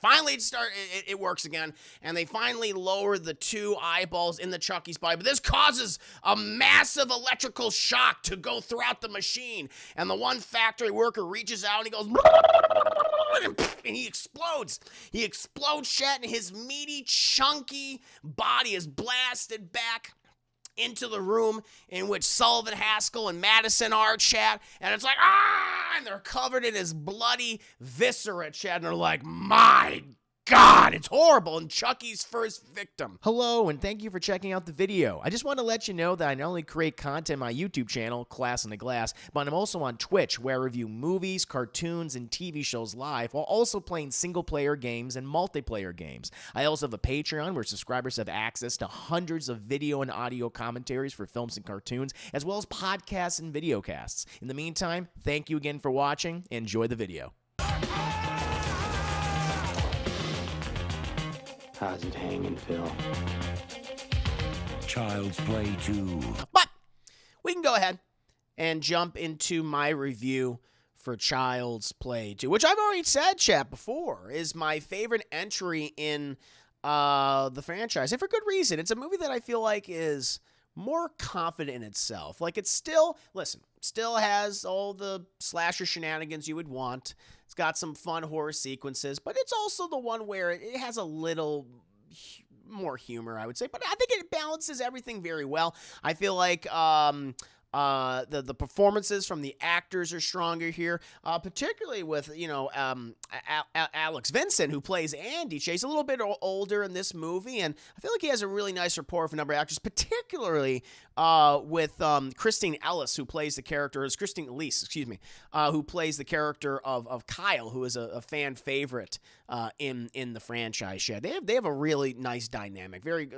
Finally, it works again, and they finally lower the 2 eyeballs in the Chucky's body. But this causes a massive electrical shock to go throughout the machine. And the one factory worker reaches out and he goes, and he explodes. He explodes, Chet, and his meaty, chunky body is blasted back into the room in which Sullivan Haskell and Madison are, Chad, and it's like, and they're covered in his bloody viscera, Chad, and they're like, my God, it's horrible, and Chucky's first victim. Hello, and thank you for checking out the video. I just want to let you know that I not only create content on my YouTube channel, Class in the Glass, but I'm also on Twitch, where I review movies, cartoons, and TV shows live, while also playing single-player games and multiplayer games. I also have a Patreon where subscribers have access to hundreds of video and audio commentaries for films and cartoons, as well as podcasts and videocasts. In the meantime, thank you again for watching. Enjoy the video. How's it hanging, Phil? Child's Play 2. But we can go ahead and jump into my review for Child's Play 2, which I've already said, chat, before, is my favorite entry in the franchise, and for good reason. It's a movie that I feel like is more confident in itself. Like, it's still, listen, still has all the slasher shenanigans you would want. It's got some fun horror sequences, but it's also the one where it has a little more humor, I would say. But I think it balances everything very well. I feel like the performances from the actors are stronger here, particularly with, Alex Vincent, who plays Andy. He's a little bit older in this movie, and I feel like he has a really nice rapport with a number of actors, particularly with Christine Ellis, who plays the character, is Christine Elise, who plays the character of Kyle, who is a fan favorite in the franchise. Yeah, they have a really nice dynamic, very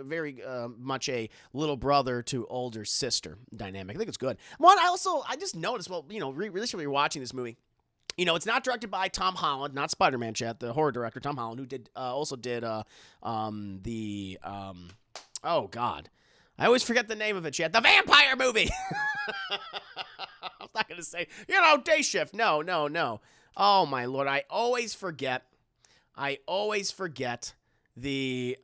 much a little brother to older sister dynamic. I think it's good. I just noticed, recently watching this movie, it's not directed by Tom Holland, not Spider-Man, chat, the horror director Tom Holland, who also did oh God, I always forget the name of it, chat, the vampire movie. I'm not gonna say, Day Shift. No. Oh my Lord, I always forget the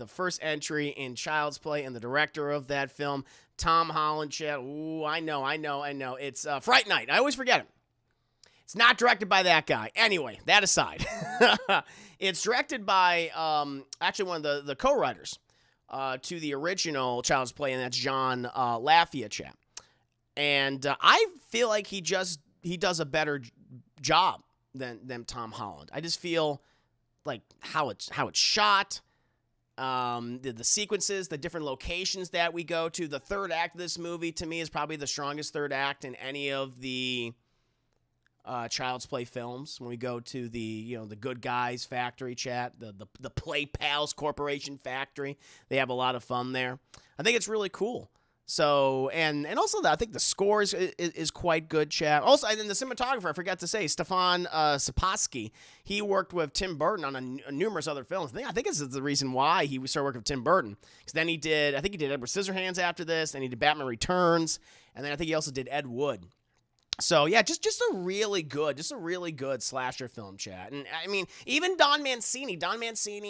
first entry in Child's Play and the director of that film, Tom Holland, chat. Ooh, I know. It's Fright Night. I always forget it. It's not directed by that guy. Anyway, that aside, it's directed by actually one of the co-writers to the original Child's Play, and that's John Lafia, chat. And I feel like he does a better job than Tom Holland. I just feel like how it's shot, the sequences, the different locations that we go to. The third act of this movie, to me, is probably the strongest third act in any of the Child's Play films. When we go to the Good Guys factory, chat, the Play Pals Corporation factory, they have a lot of fun there. I think it's really cool. So, and also I think the score is quite good, chat. Also, and then the cinematographer, I forgot to say, Stefan Sapolsky, he worked with Tim Burton on numerous other films. I think this is the reason why he started working with Tim Burton. Because then I think he did Edward Scissorhands after this, then he did Batman Returns, and then I think he also did Ed Wood. So, yeah, just a really good slasher film, chat. And, I mean, even Don Mancini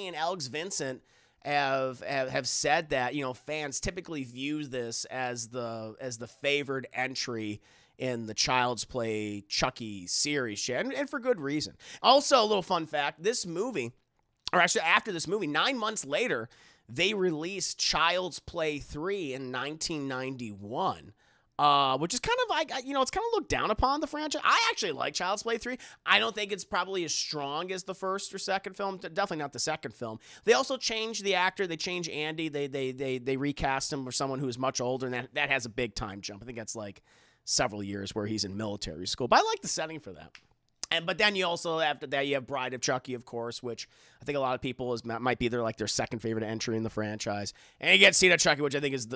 and Alex Vincent have said that, fans typically view this as the favored entry in the Child's Play Chucky series, and for good reason. Also, a little fun fact, after this movie, 9 months later, they released Child's Play 3 in 1991. Which is kind of like, it's kind of looked down upon, the franchise. I actually like Child's Play 3. I don't think it's probably as strong as the first or second film. Definitely not the second film. They also changed the actor. They changed Andy. They recast him for someone who is much older, and that has a big time jump. I think that's like several years where he's in military school. But I like the setting for that. But then you also, after that, you have Bride of Chucky, of course, which I think a lot of people might be their second favorite entry in the franchise. And you get Seed of Chucky, which I think is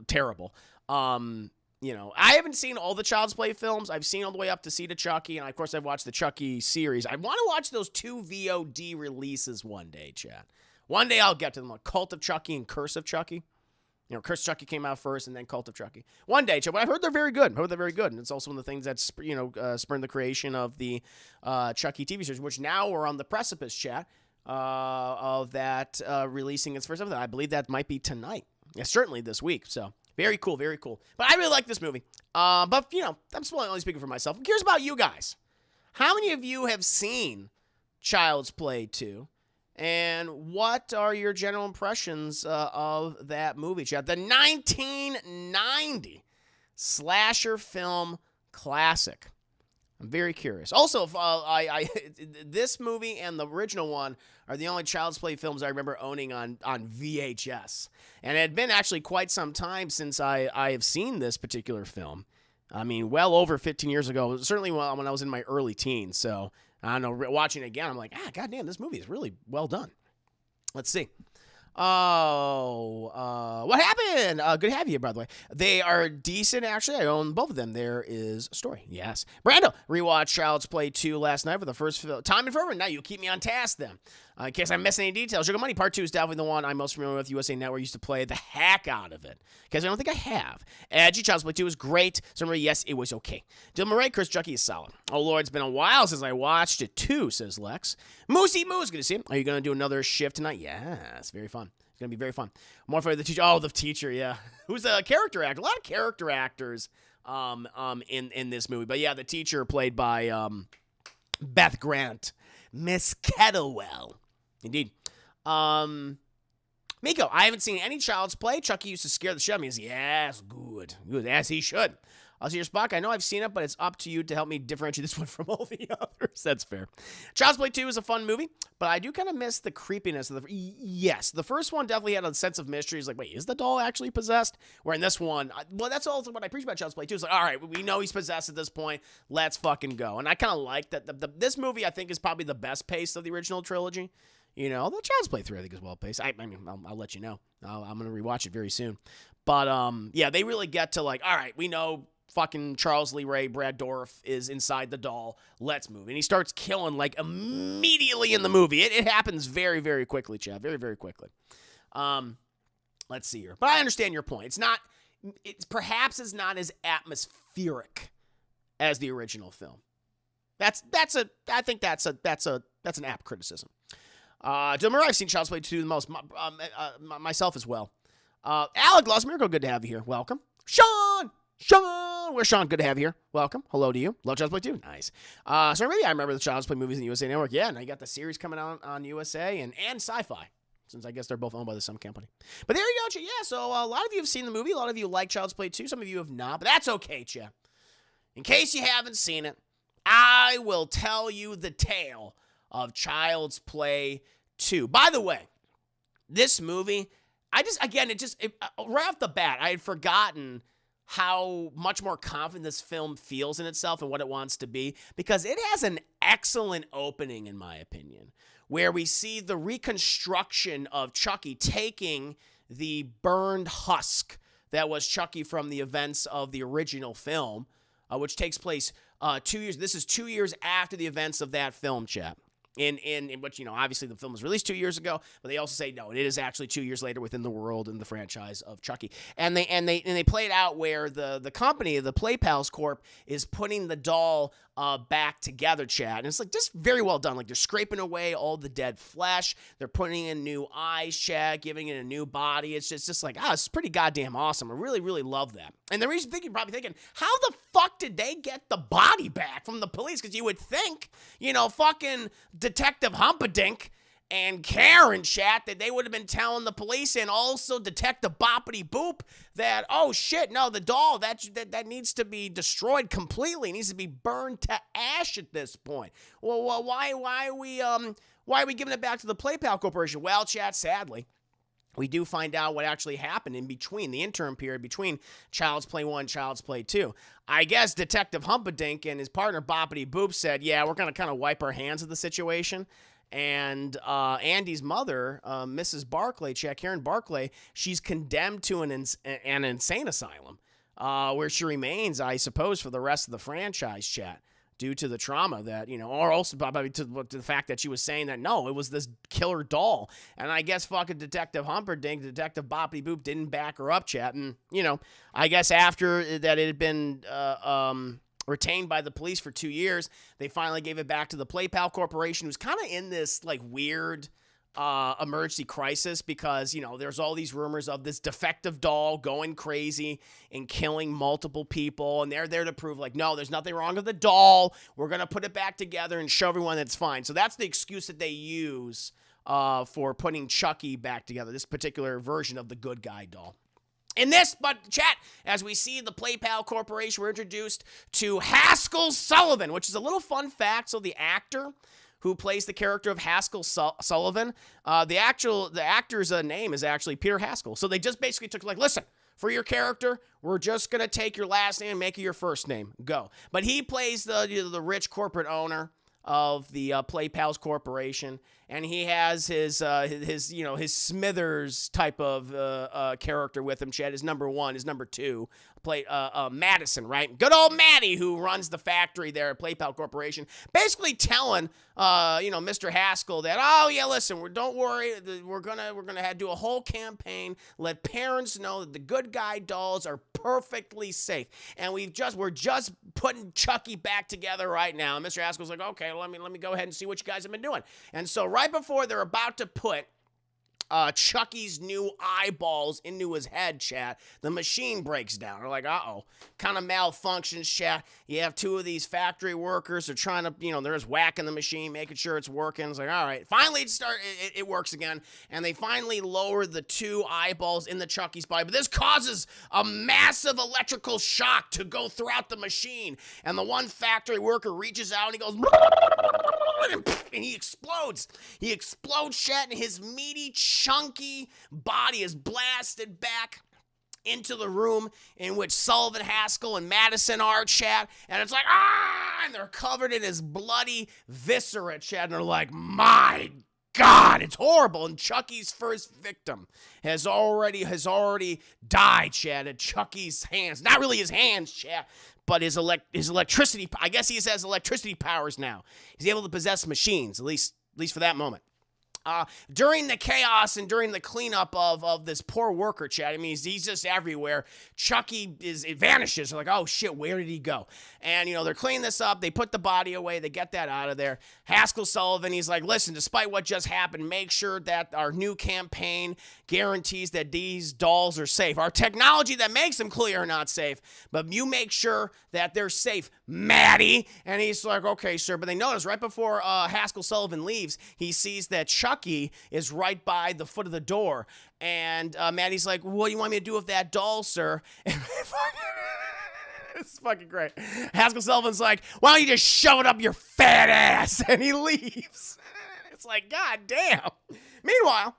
terrible. I haven't seen all the Child's Play films. I've seen all the way up to Seed of Chucky, and of course I've watched the Chucky series. I want to watch those 2 VOD releases one day, chat. One day I'll get to them, like Cult of Chucky and Curse of Chucky. Curse Chucky came out first, and then Cult of Chucky. One day, but I've heard they're very good. And it's also one of the things that spurned the creation of the Chucky TV series, which now we're on the precipice, chat, of that releasing its first episode. I believe that might be tonight. Yeah, certainly this week. So very cool, very cool. But I really like this movie. But I'm only speaking for myself. I'm curious about you guys. How many of you have seen Child's Play 2? And what are your general impressions of that movie, chat? The 1990 slasher film classic. I'm very curious. Also, this movie and the original one are the only Child's Play films I remember owning on VHS. And it had been actually quite some time since I have seen this particular film. I mean, well over 15 years ago, certainly when I was in my early teens. So, I don't know, watching it again, I'm like, goddamn, this movie is really well done. Let's see. What happened? Good to have you, by the way. They are decent, actually. I own both of them. There is a story. Yes. Brando, rewatched Child's Play 2 last night for the first time in forever. Now you keep me on task then. In case I miss any details, Sugar Money Part 2 is definitely the one I'm most familiar with. USA Network used to play the heck out of it. Because I don't think I have. Edgy, Child's Play 2 is great. Summary, yes, it was okay. Dylan Murray, Chris Chucky is solid. Oh, Lord, it's been a while since I watched it too, says Lex. Moosey Moose, good to see him. Are you going to do another shift tonight? Yes, very fun. It's going to be very fun. More for the teacher. Oh, the teacher, yeah. Who's a character actor. A lot of character actors in this movie. But yeah, the teacher played by Beth Grant. Miss Kettlewell. Indeed. Miko, I haven't seen any Child's Play. Chucky used to scare the shit out of me. Yes, good. Good, as he should. I'll see your Spock. I know I've seen it, but it's up to you to help me differentiate this one from all the others. That's fair. Child's Play 2 is a fun movie, but I do kind of miss the creepiness of the... Yes, the first one definitely had a sense of mystery. It's like, wait, is the doll actually possessed? Where in this one... Well, that's also what I preach about Child's Play 2. It's like, all right, we know he's possessed at this point. Let's fucking go. And I kind of like that. This movie, I think, is probably the best paced of the original trilogy. Although Child's Play 3, I think, is well paced. I mean, I'll let you know. I'm going to rewatch it very soon. But, yeah, they really get to, like, all right, we know... Fucking Charles Lee Ray, Brad Dourif is inside the doll. Let's move. And he starts killing like immediately in the movie. It happens very, very quickly, Chad. Very, very quickly. Let's see here. But I understand your point. It's perhaps is not as atmospheric as the original film. I think that's an apt criticism. Dilmer, I've seen Child's Play 2 the most, myself as well. Alec Lost Miracle, good to have you here. Welcome. Sean, where's Sean? Good to have you here. Welcome. Hello to you. Love Child's Play 2. Nice. So maybe I remember the Child's Play movies in the USA Network. Yeah, now you got the series coming out on USA and Sci-Fi, since I guess they're both owned by the same company. But there you go, Chet. Yeah, so a lot of you have seen the movie. A lot of you like Child's Play 2. Some of you have not, but that's okay, Chet. In case you haven't seen it, I will tell you the tale of Child's Play 2. By the way, this movie, right off the bat, I had forgotten how much more confident this film feels in itself and what it wants to be, because it has an excellent opening, in my opinion, where we see the reconstruction of Chucky taking the burned husk that was Chucky from the events of the original film, which takes place 2 years. This is 2 years after the events of that film, chap. In which, obviously the film was released 2 years ago, but they also say, no, it is actually 2 years later within the world and the franchise of Chucky. And they play it out where the company, the Play Pals Corp, is putting the doll back together, Chad. And it's like just very well done. Like they're scraping away all the dead flesh. They're putting in new eyes, Chad, giving it a new body. It's just like, it's pretty goddamn awesome. I really, really love that. And the reason you're probably thinking, how the fuck did they get the body back from the police? Because you would think, fucking Detective Humpadink and Karen chat that they would have been telling the police, and also Detective Boppity Boop, that, oh shit, no, the doll, that needs to be destroyed completely. It needs to be burned to ash at this point. Well, why are we giving it back to the PlayPal Corporation? Well, chat, sadly, we do find out what actually happened in between, the interim period between Child's Play 1 and Child's Play 2. I guess Detective Humpadink and his partner Boppity Boop said, yeah, we're going to kind of wipe our hands of the situation. And Andy's mother, Mrs. Barclay, Karen Barclay, she's condemned to an insane asylum, where she remains, I suppose, for the rest of the franchise, chat. due to the trauma that, or also probably to the fact that she was saying that, no, it was this killer doll. And I guess fucking Detective Humperdinck, Detective Boppity Boop didn't back her up, chat. And, I guess after that it had been retained by the police for 2 years, they finally gave it back to the PlayPal Corporation, who's kind of in this, like, weird emergency crisis because, there's all these rumors of this defective doll going crazy and killing multiple people, and they're there to prove, like, no, there's nothing wrong with the doll. We're going to put it back together and show everyone that it's fine. So that's the excuse that they use for putting Chucky back together, this particular version of the good guy doll. In this, but chat, as we see the PlayPal Corporation, we're introduced to Haskell Sullivan, which is a little fun fact. So the actor who plays the character of Haskell Sullivan, the actor's name is actually Peter Haskell. So they just basically took, like, listen, for your character, we're just going to take your last name and make it your first name. Go. But he plays the rich corporate owner of the PlayPals Corporation, and he has his Smithers type of character with him. Chad, his number one, his number two, played Madison, right? Good old Maddie, who runs the factory there at PlayPal Corporation, basically telling Mr. Haskell that, oh yeah, listen, don't worry, we're gonna do a whole campaign, let parents know that the good guy dolls are perfectly safe, and we're just putting Chucky back together right now. And Mr. Haskell's like, okay, let me go ahead and see what you guys have been doing. And so right before they're about to put Chucky's new eyeballs into his head, chat, the machine breaks down. They're like, uh-oh, kind of malfunctions, chat. You have two of these factory workers. They're trying to, they're just whacking the machine, making sure it's working. It's like, all right. Finally, it works again, and they finally lower the two eyeballs in the Chucky's body. But this causes a massive electrical shock to go throughout the machine, and the one factory worker reaches out, and he goes, and he explodes. He explodes, chat, and his meaty, chunky body is blasted back into the room in which Sullivan, Haskell, and Madison are, chat. And it's like, and they're covered in his bloody viscera, chat. And they're like, my God, it's horrible. And Chucky's first victim has already died, chat, at Chucky's hands. Not really his hands, chat, but his electricity. I guess he has electricity powers now. He's able to possess machines, at least for that moment. During the chaos and during the cleanup of this poor worker, chat, I mean, he's just everywhere. Chucky vanishes. They're like, oh shit, where did he go? And, they're cleaning this up. They put the body away. They get that out of there. Haskell Sullivan, he's like, listen, despite what just happened, make sure that our new campaign guarantees that these dolls are safe. Our technology that makes them clearly are not safe, but you make sure that they're safe, Maddie. And he's like, okay, sir. But they notice right before Haskell Sullivan leaves, he sees that Chucky is right by the foot of the door. And Maddie's like, what do you want me to do with that doll, sir? And it's fucking great. Haskell Sullivan's like, why don't you just shove it up your fat ass? And he leaves. It's like, God damn. Meanwhile,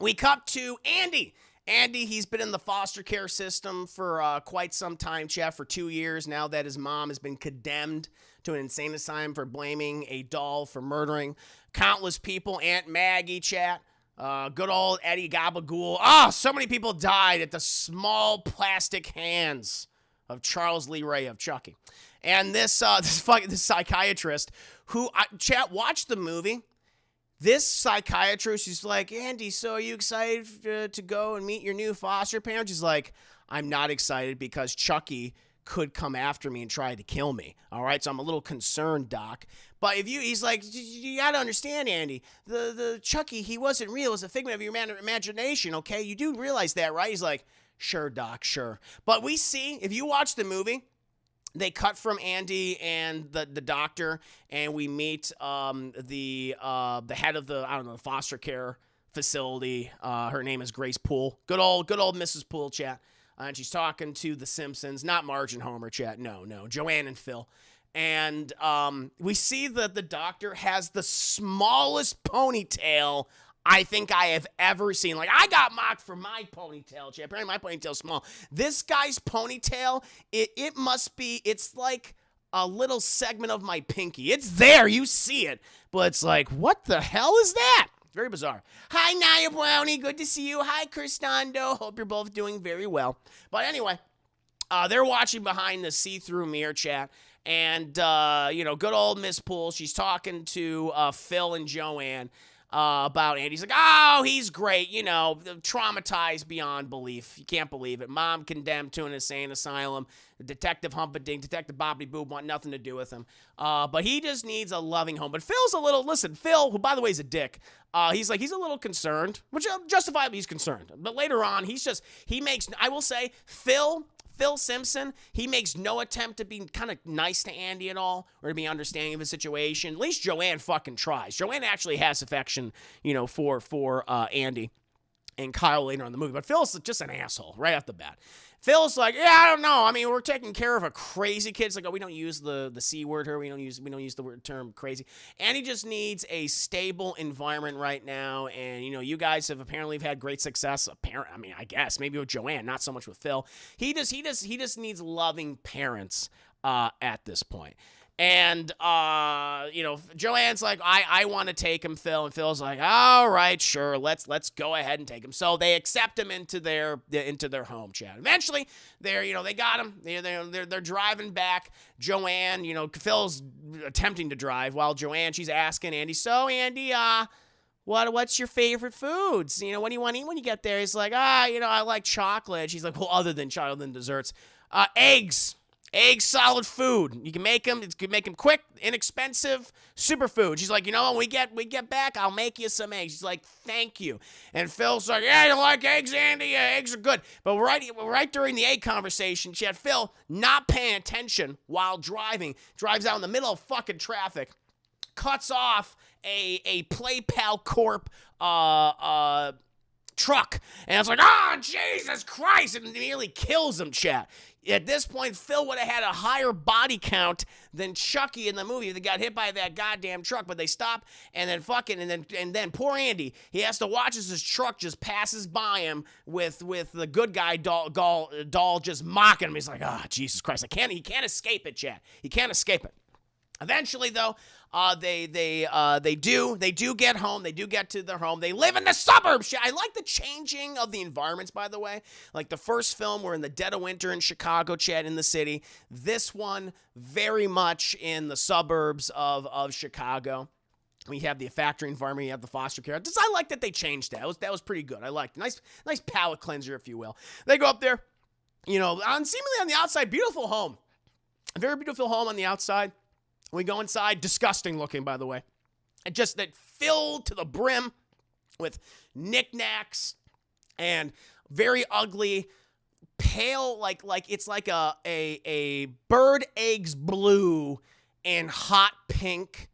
we cut to Andy. Andy, he's been in the foster care system for quite some time, chat, for 2 years now that his mom has been condemned to an insane asylum for blaming a doll for murdering countless people. Aunt Maggie, chat. Good old Eddie Gabagool. So many people died at the small plastic hands of Charles Lee Ray of Chucky. And this psychiatrist who, chat, watched the movie. This psychiatrist is like, Andy, so are you excited to go and meet your new foster parents? He's like, I'm not excited because Chucky could come after me and try to kill me. All right, so I'm a little concerned, Doc. But he's like, you got to understand, Andy, the Chucky, he wasn't real. It was a figment of your imagination, okay? You do realize that, right? He's like, sure, Doc, sure. But we see, if you watch the movie, they cut from Andy and the doctor, and we meet the head of the foster care facility. Her name is Grace Poole. Good old Mrs. Poole, chat. And she's talking to the Simpsons, not Marge and Homer, chat. No, Joanne and Phil. And we see that the doctor has the smallest ponytail I think I have ever seen. Like, I got mocked for my ponytail, chat. Apparently my ponytail's small. This guy's ponytail, it's like a little segment of my pinky. It's there, you see it. But it's like, what the hell is that? Very bizarre. Hi, Naya Brownie. Good to see you. Hi, Cristando. Hope you're both doing very well. But anyway, they're watching behind the see-through mirror, chat. And, good old Miss Poole, she's talking to Phil and Joanne about Andy. He's like, oh, he's great, traumatized beyond belief. You can't believe it. Mom condemned to an insane asylum. Detective Humperdinck, Detective Bobbity Boob want nothing to do with him. But he just needs a loving home. But Phil's Phil, who by the way is a dick, he's a little concerned, which justifiably he's concerned. But later on, I will say, Phil Simpson, he makes no attempt to be kind of nice to Andy at all or to be understanding of his situation. At least Joanne fucking tries. Joanne actually has affection, for Andy and Kyle later on in the movie. But Phil's just an asshole right off the bat. Phil's like, yeah, I don't know. I mean, we're taking care of a crazy kid. It's like, oh, we don't use the C word here. We don't use the term crazy. And he just needs a stable environment right now. And, you guys have apparently had great success. I guess maybe with Joanne, not so much with Phil. He just needs loving parents at this point. And, Joanne's like, I want to take him, Phil. And Phil's like, all right, sure, let's go ahead and take him. So they accept him into their home, Chad. Eventually, they got him. They're driving back. Joanne, Phil's attempting to drive while Joanne, she's asking Andy, so Andy, what's your favorite foods? What do you want to eat when you get there? He's like, I like chocolate. She's like, well, other than chocolate, than desserts, eggs. Eggs, solid food. You can make them. You can make them quick, inexpensive, superfood. She's like, when we get back, I'll make you some eggs. She's like, thank you. And Phil's like, yeah, you like eggs, Andy? Yeah, eggs are good. But right during the egg conversation, she had Phil not paying attention while driving. Drives out in the middle of fucking traffic. Cuts off a PlayPal Corp truck. And it's like, Jesus Christ. It nearly kills him, chat. At this point, Phil would have had a higher body count than Chucky in the movie that got hit by that goddamn truck. But they stop and then poor Andy, he has to watch as his truck just passes by him with the good guy doll just mocking him. He's like, Jesus Christ, he can't escape it, chat. He can't escape it. Eventually, though, they do get home. They do get to their home. They live in the suburbs. I like the changing of the environments, by the way. Like the first film, we're in the dead of winter in Chicago, Chad, in the city. This one, very much in the suburbs of Chicago. We have the factory environment. You have the foster care. I like that they changed that. That was pretty good. I liked it. Nice palate cleanser, if you will. They go up there, seemingly on the outside, beautiful home. A very beautiful home on the outside. We go inside, disgusting looking, by the way. And just that filled to the brim with knickknacks and very ugly, pale, like it's like a bird eggs blue and hot pink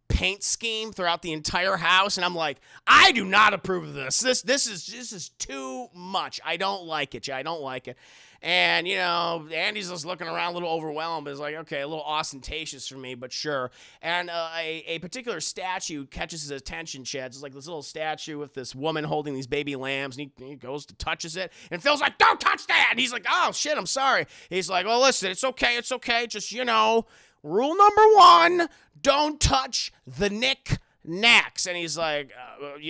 paint scheme throughout the entire house. And I'm like, I do not approve of this. This is too much. I don't like it. I don't like it. And, Andy's just looking around a little overwhelmed. It's like, okay, a little ostentatious for me, but sure. And a particular statue catches his attention, Chad. It's like this little statue with this woman holding these baby lambs, and he goes to touches it. And Phil's like, don't touch that! And he's like, oh, shit, I'm sorry. He's like, oh, listen, it's okay. Just, rule number 1, don't touch the knickknacks. And he's like,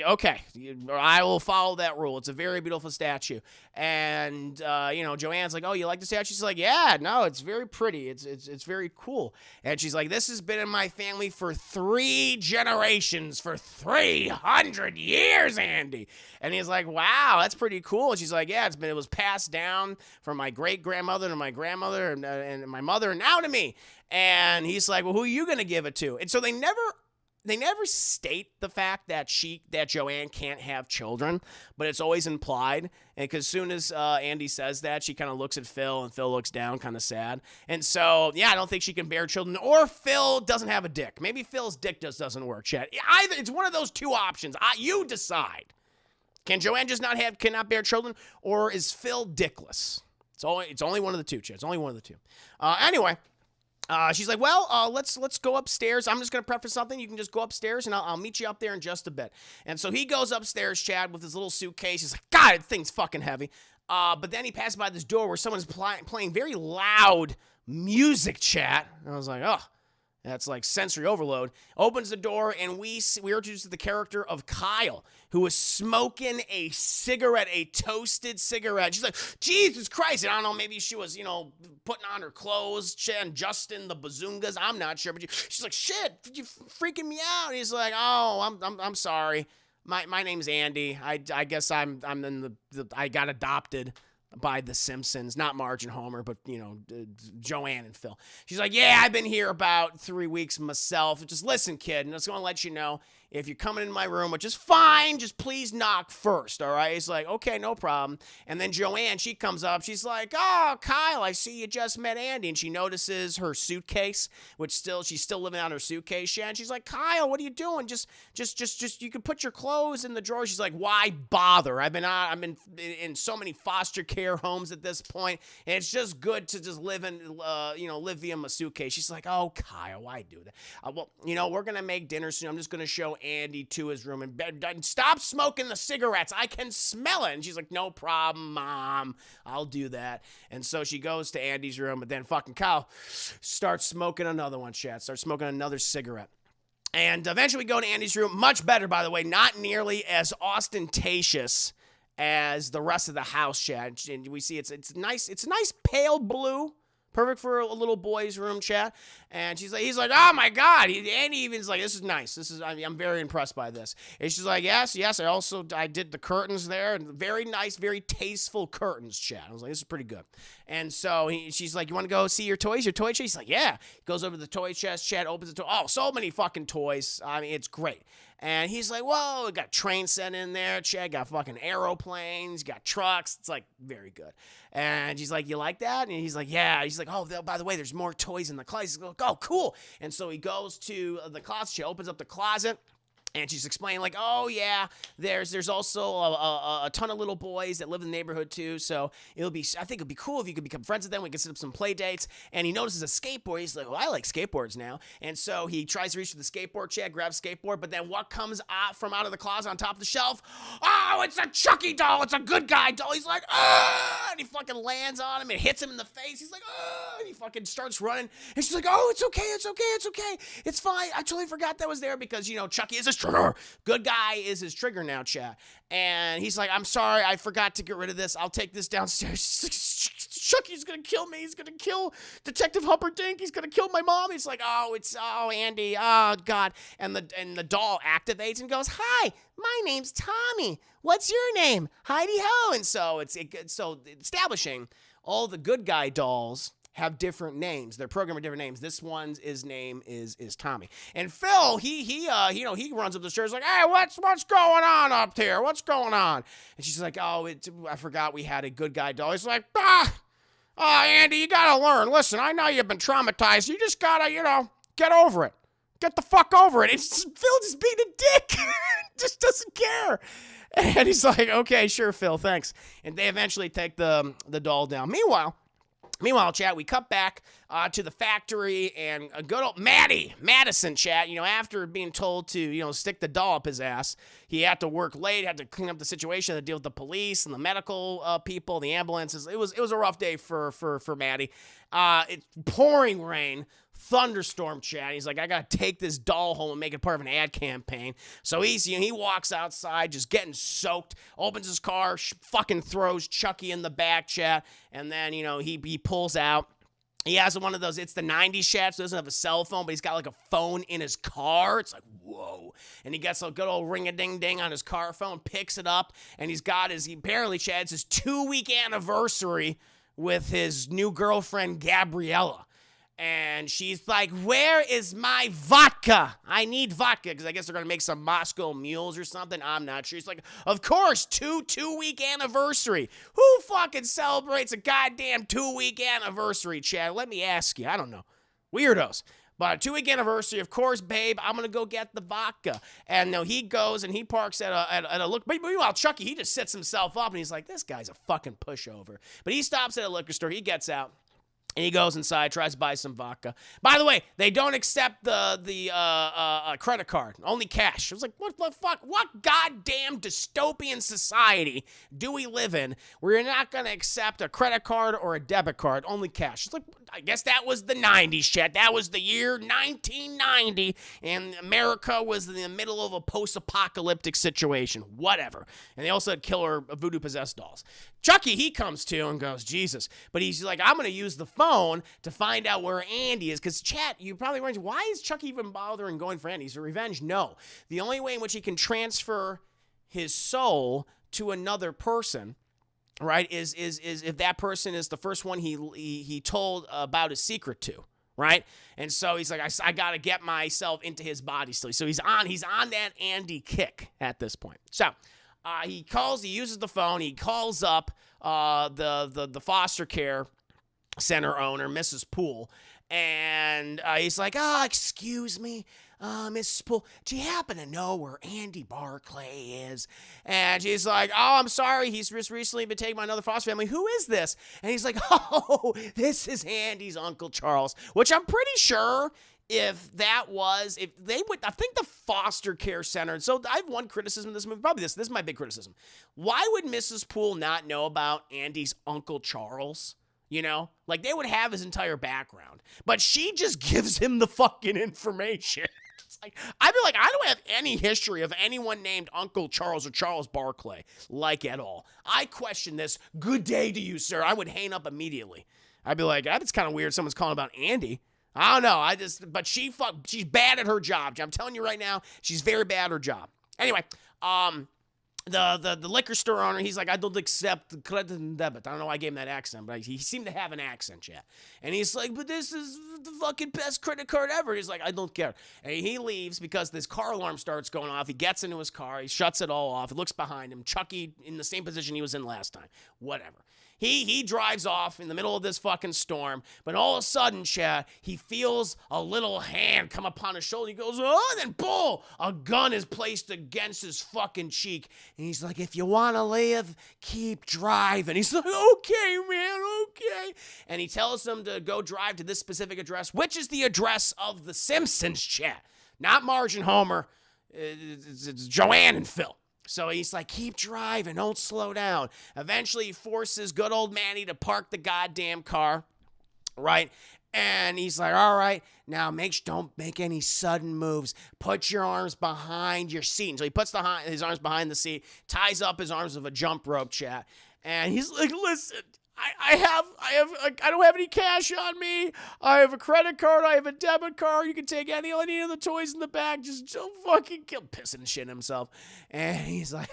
okay, I will follow that rule. It's a very beautiful statue. And, Joanne's like, oh, you like the statue? She's like, yeah, no, it's very pretty. It's very cool. And she's like, this has been in my family for 3 generations, for 300 years, Andy. And he's like, wow, that's pretty cool. And she's like, yeah, it was passed down from my great-grandmother to my grandmother and my mother and now to me. And he's like, well, who are you going to give it to? And so they never state the fact that Joanne can't have children, but it's always implied. And because as soon as Andy says that, she kind of looks at Phil, and Phil looks down, kind of sad. And so, yeah, I don't think she can bear children, or Phil doesn't have a dick. Maybe Phil's dick doesn't work, Chad. Either it's one of those 2 options. You decide. Can Joanne just cannot bear children, or is Phil dickless? It's only one of the 2, Chad. It's only one of the 2. Anyway. She's like, well, let's go upstairs. I'm just going to preface something. You can just go upstairs, and I'll meet you up there in just a bit. And so he goes upstairs, Chad, with his little suitcase. He's like, God, that thing's fucking heavy. But then he passes by this door where someone's playing very loud music, Chad. And I was like, oh, That's like sensory overload. Opens the door, and we're introduced to the character of Kyle, who was smoking a cigarette, a toasted cigarette. She's like, Jesus Christ. And I don't know, maybe she was, putting on her clothes, and Justin the Bazoongas. I'm not sure. But she's like, shit, you freaking me out. And he's like, oh, I'm sorry. My name's Andy. I guess I'm in I got adopted by the Simpsons, not Marge and Homer, but, Joanne and Phil. She's like, yeah, I've been here about 3 weeks myself. Just listen, kid, and I just want to let you know, if you're coming in my room, which is fine, just please knock first, all right? He's like, okay, no problem. And then Joanne, she comes up. She's like, oh, Kyle, I see you just met Andy. And she notices her suitcase, which she's still living on her suitcase. And she's like, Kyle, what are you doing? Just, you can put your clothes in the drawer. She's like, why bother? I've been in so many foster care homes at this point, and it's just good to just live via my suitcase. She's like, oh, Kyle, why do that? Well, we're going to make dinner soon. I'm just going to show Andy to his room in bed. Stop smoking the cigarettes. I can smell it. And she's like, no problem, Mom. I'll do that. And so she goes to Andy's room, but then fucking Kyle starts smoking another one, Chad. Starts smoking another cigarette. And eventually we go to Andy's room. Much better, by the way. Not nearly as ostentatious as the rest of the house, Chad. And we see it's nice. It's a nice pale blue. Perfect for a little boy's room, chat. And he's like, oh my God. Andy even's like, this is nice. I'm very impressed by this. And she's like, yes. I did the curtains there, and very nice, very tasteful curtains, chat. I was like, this is pretty good. And so she's like, you want to go see your toys? Your toy chest? He's like, yeah. Goes over to the toy chest, chat, opens the toy. Oh, so many fucking toys. I mean, it's great. And he's like, whoa, got train set in there, Chad, got fucking aeroplanes, got trucks. It's like very good. And she's like, you like that? And he's like, yeah. He's like, oh, by the way, there's more toys in the closet. He's like, oh, cool. And so he goes to the closet. She opens up the closet. And she's explaining, like, oh, yeah, there's also a ton of little boys that live in the neighborhood, too. So I think it'd be cool if you could become friends with them. We could set up some play dates. And he notices a skateboard. He's like, well, I like skateboards now. And so he tries to reach for the skateboard, Chad, grabs a skateboard. But then what comes out from out of the closet on top of the shelf? Oh, it's a Chucky doll. It's a good guy doll. He's like, ah! And he fucking lands on him and hits him in the face. He's like, ah! And he fucking starts running. And she's like, oh, it's okay. It's fine. I totally forgot that was there because, Chucky is a trigger. Good guy is his trigger now, chat. And he's like, I'm sorry, I forgot to get rid of this. I'll take this downstairs. Chucky's gonna kill me. He's gonna kill Detective Humperdinck. He's gonna kill my mom. He's like, oh, Andy, oh God. And the doll activates and goes, hi, my name's Tommy. What's your name? Heidi Ho. And so it's establishing all the good guy dolls have different names. They're programmed with different names. This one's his name is Tommy. And Phil, he runs up the stairs like, hey, what's going on up here? What's going on? And she's like, oh, I forgot we had a good guy doll. He's like, Andy, you gotta learn. Listen, I know you've been traumatized. You just gotta, get over it. Get the fuck over it. It's just, Phil just being a dick. Just doesn't care. And he's like, okay, sure, Phil, thanks. And they eventually take the doll down. Meanwhile, chat, we cut back to the factory, and a good old Madison, chat, after being told to, stick the doll up his ass, he had to work late, had to clean up the situation, had to deal with the police and the medical people, the ambulances. It was a rough day for Maddie. It's pouring rain. Thunderstorm, chat. He's like, I gotta take this doll home and make it part of an ad campaign. So he walks outside, just getting soaked, opens his car, fucking throws Chucky in the back, chat, and then, he pulls out. He has one of those, it's the 90s, chat, so he doesn't have a cell phone, but he's got like a phone in his car. It's like, whoa. And he gets a good old ring-a-ding-ding on his car phone, picks it up, and he apparently, chat, it's his 2-week anniversary with his new girlfriend, Gabriella. And she's like, where is my vodka? I need vodka, because I guess they're going to make some Moscow mules or something. I'm not sure. She's like, of course, 2-week anniversary. Who fucking celebrates a goddamn 2-week anniversary, Chad? Let me ask you. I don't know. Weirdos. But a 2-week anniversary, of course, babe, I'm going to go get the vodka. And he goes and he parks at a look. But meanwhile, Chucky, he just sets himself up and he's like, this guy's a fucking pushover. But he stops at a liquor store. He gets out. And he goes inside, tries to buy some vodka. By the way, they don't accept the credit card, only cash. I was like, what the fuck? What goddamn dystopian society do we live in where you're not going to accept a credit card or a debit card, only cash? It's like, I guess that was the 90s, chat. That was the year 1990, and America was in the middle of a post-apocalyptic situation. Whatever. And they also had killer voodoo-possessed dolls. Chucky, he comes to and goes, Jesus. But he's like, I'm going to use the phone to find out where Andy is. Because, chat, you probably wondering, why is Chucky even bothering going for Andy? Is it revenge? No. The only way in which he can transfer his soul to another person, right, is if that person is the first one he told about his secret to, right? And so he's like, I got to get myself into his body still. So he's on that Andy kick at this point. So he uses the phone, he calls up the foster care center owner, Mrs. Poole, and he's like, excuse me, Mrs. Poole, do you happen to know where Andy Barclay is? And she's like, I'm sorry, he's just recently been taken by another foster family. Who is this? And he's like, this is Andy's Uncle Charles, which I'm pretty sure I think the foster care center, so I have one criticism of this movie, probably this is my big criticism. Why would Mrs. Poole not know about Andy's Uncle Charles? You know, like they would have his entire background, but she just gives him the fucking information. It's like, I'd be like, I don't have any history of anyone named Uncle Charles or Charles Barclay, like at all. I question this. Good day to you, sir. I would hang up immediately. I'd be like, that's kind of weird. Someone's calling about Andy. I don't know. But she's bad at her job. I'm telling you right now, she's very bad at her job. Anyway, the liquor store owner, he's like, I don't accept credit and debit. I don't know why I gave him that accent, but he seemed to have an accent, yeah. And he's like, but this is the fucking best credit card ever. He's like, I don't care. And he leaves because this car alarm starts going off. He gets into his car. He shuts it all off. He looks behind him. Chucky in the same position he was in last time. Whatever. He drives off in the middle of this fucking storm, but all of a sudden, Chad, he feels a little hand come upon his shoulder. He goes, and then boom, a gun is placed against his fucking cheek. And he's like, if you want to live, keep driving. He's like, okay, man, okay. And he tells them to go drive to this specific address, which is the address of the Simpsons, Chad. Not Marge and Homer. It's Joanne and Phil. So he's like, keep driving, don't slow down. Eventually, he forces good old Manny to park the goddamn car, right? And he's like, all right, now don't make any sudden moves. Put your arms behind your seat. And so he puts his arms behind the seat, ties up his arms with a jump rope, chat. And he's like, listen, I don't have any cash on me. I have a credit card. I have a debit card. You can take any of the toys in the back. Just don't fucking kill, pissing and shit himself. And he's like,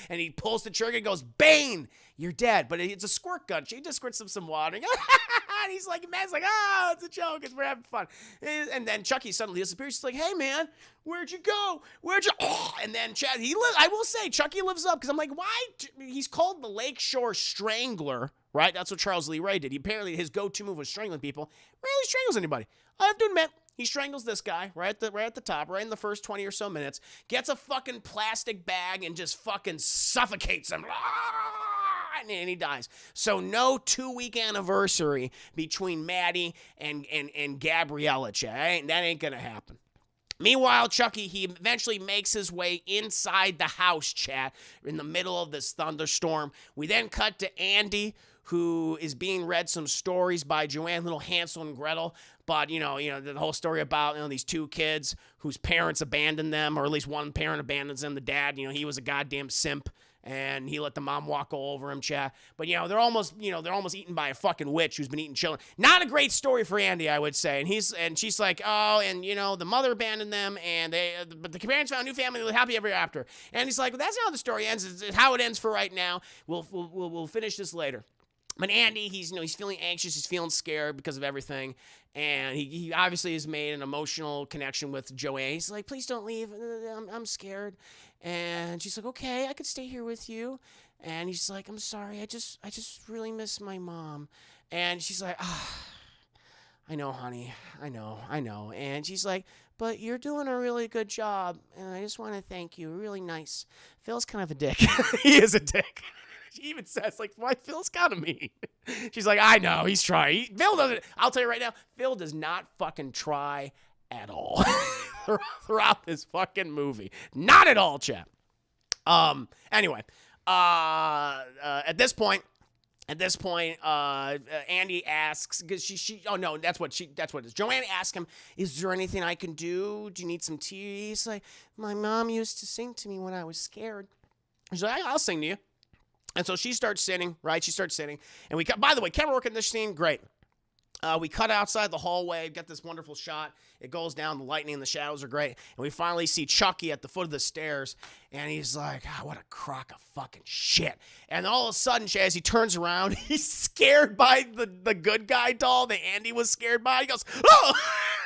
and he pulls the trigger and goes, bang, you're dead. But it's a squirt gun. She just squirts him some water. And he's like, man's like, it's a joke. We're having fun. And then Chucky suddenly disappears. He's like, hey, man, where'd you go? And then Chad, I will say, Chucky lives up because I'm like, why? He's called the Lakeshore Strangler, right? That's what Charles Lee Ray did. Apparently, his go-to move was strangling people. Rarely strangles anybody. I have to admit, he strangles this guy right at the top, right in the first 20 or so minutes, gets a fucking plastic bag and just fucking suffocates him. And he dies. So no 2-week anniversary between Maddie and Gabriella, Chad. That ain't gonna happen. Meanwhile, Chucky, he eventually makes his way inside the house, chat, in the middle of this thunderstorm. We then cut to Andy, who is being read some stories by Joanne, little Hansel and Gretel. But, you know, the whole story about, these two kids whose parents abandoned them, or at least one parent abandons them. The dad, he was a goddamn simp. And he let the mom walk all over him, chat. But, they're almost eaten by a fucking witch who's been eating children. Not a great story for Andy, I would say. And she's like, the mother abandoned them, but the parents found a new family, they're happy ever after. And he's like, well, that's not how the story ends. It's how it ends for right now. We'll finish this later. But Andy, he's feeling anxious, he's feeling scared because of everything, and he obviously has made an emotional connection with Joanne. He's like, please don't leave, I'm scared. And she's like, okay, I could stay here with you. And he's like, I'm sorry, I just really miss my mom. And she's like, I know, honey, I know. And she's like, but you're doing a really good job, and I just want to thank you, really nice. Phil's kind of a dick. He is a dick. She even says, like, why Phil's kind of mean. She's like, I know, he's trying. Phil doesn't, I'll tell you right now, Phil does not fucking try at all throughout this fucking movie. Not at all, chap. Anyway, at this point, At this point, Andy asks, because that's what it is. Joanne asks him, is there anything I can do? Do you need some tea? He's like, my mom used to sing to me when I was scared. She's like, I'll sing to you. And so she starts singing, right? She starts singing. And by the way, camera work in this scene, great. We cut outside the hallway, get this wonderful shot. It goes down, the lightning and the shadows are great. And we finally see Chucky at the foot of the stairs, and he's like, what a crock of fucking shit. And all of a sudden, as he turns around, he's scared by the good guy doll that Andy was scared by. He goes, oh!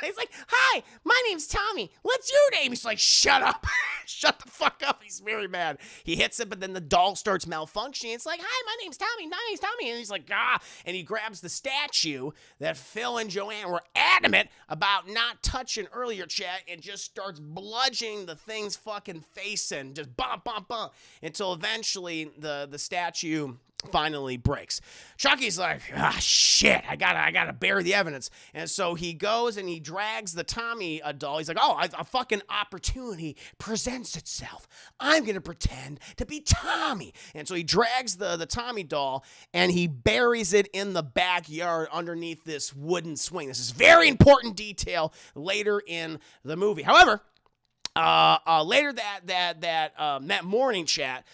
He's like, hi, my name's Tommy. What's your name? He's like, shut up. Shut the fuck up. He's very mad. He hits it, but then the doll starts malfunctioning. It's like, hi, my name's Tommy. My name's Tommy. And he's like, and he grabs the statue that Phil and Joanne were adamant about not touching earlier, chat, and just starts bludgeoning the thing's fucking face in. Just bump, bump, bump. Until eventually the statue finally breaks. Chucky's like, shit, I gotta bury the evidence. And so he goes and he drags the Tommy doll. He's like, a fucking opportunity presents itself. I'm gonna pretend to be Tommy. And so he drags the Tommy doll and he buries it in the backyard underneath this wooden swing. This is very important detail later in the movie. However, later that morning, chat,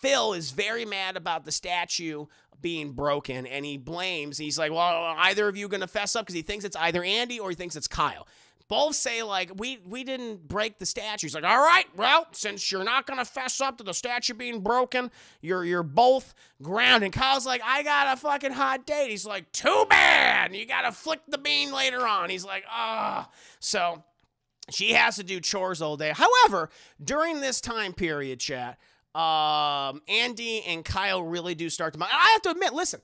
Phil is very mad about the statue being broken, and he's like, well, either of you going to fess up? Because he thinks it's either Andy or he thinks it's Kyle. Both say, like, we didn't break the statue. He's like, all right, well, since you're not going to fess up to the statue being broken, you're both grounded. And Kyle's like, I got a fucking hot date. He's like, too bad. You got to flick the bean later on. He's like, So she has to do chores all day. However, during this time period, chat, Andy and Kyle really do start to. I have to admit, listen,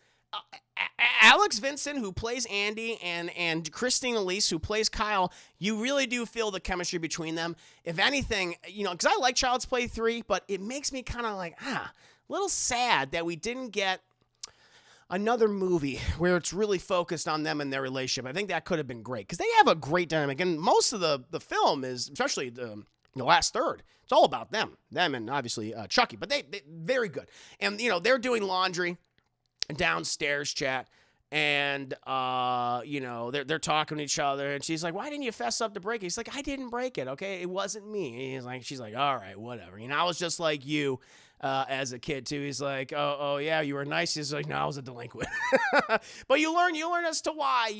Alex Vincent, who plays Andy, and Christine Elise, who plays Kyle, you really do feel the chemistry between them. If anything, because I like Child's Play 3, but it makes me kind of like, a little sad that we didn't get another movie where it's really focused on them and their relationship. I think that could have been great, because they have a great dynamic, and most of the film is, especially the last third, it's all about them and obviously Chucky, but they very good. And, they're doing laundry downstairs, chat, and, they're talking to each other, and she's like, why didn't you fess up to break it? He's like, I didn't break it, okay? It wasn't me. She's like, all right, whatever. I was just like you as a kid, too. He's like, oh, yeah, you were nice. He's like, no, I was a delinquent. But you learn as to why,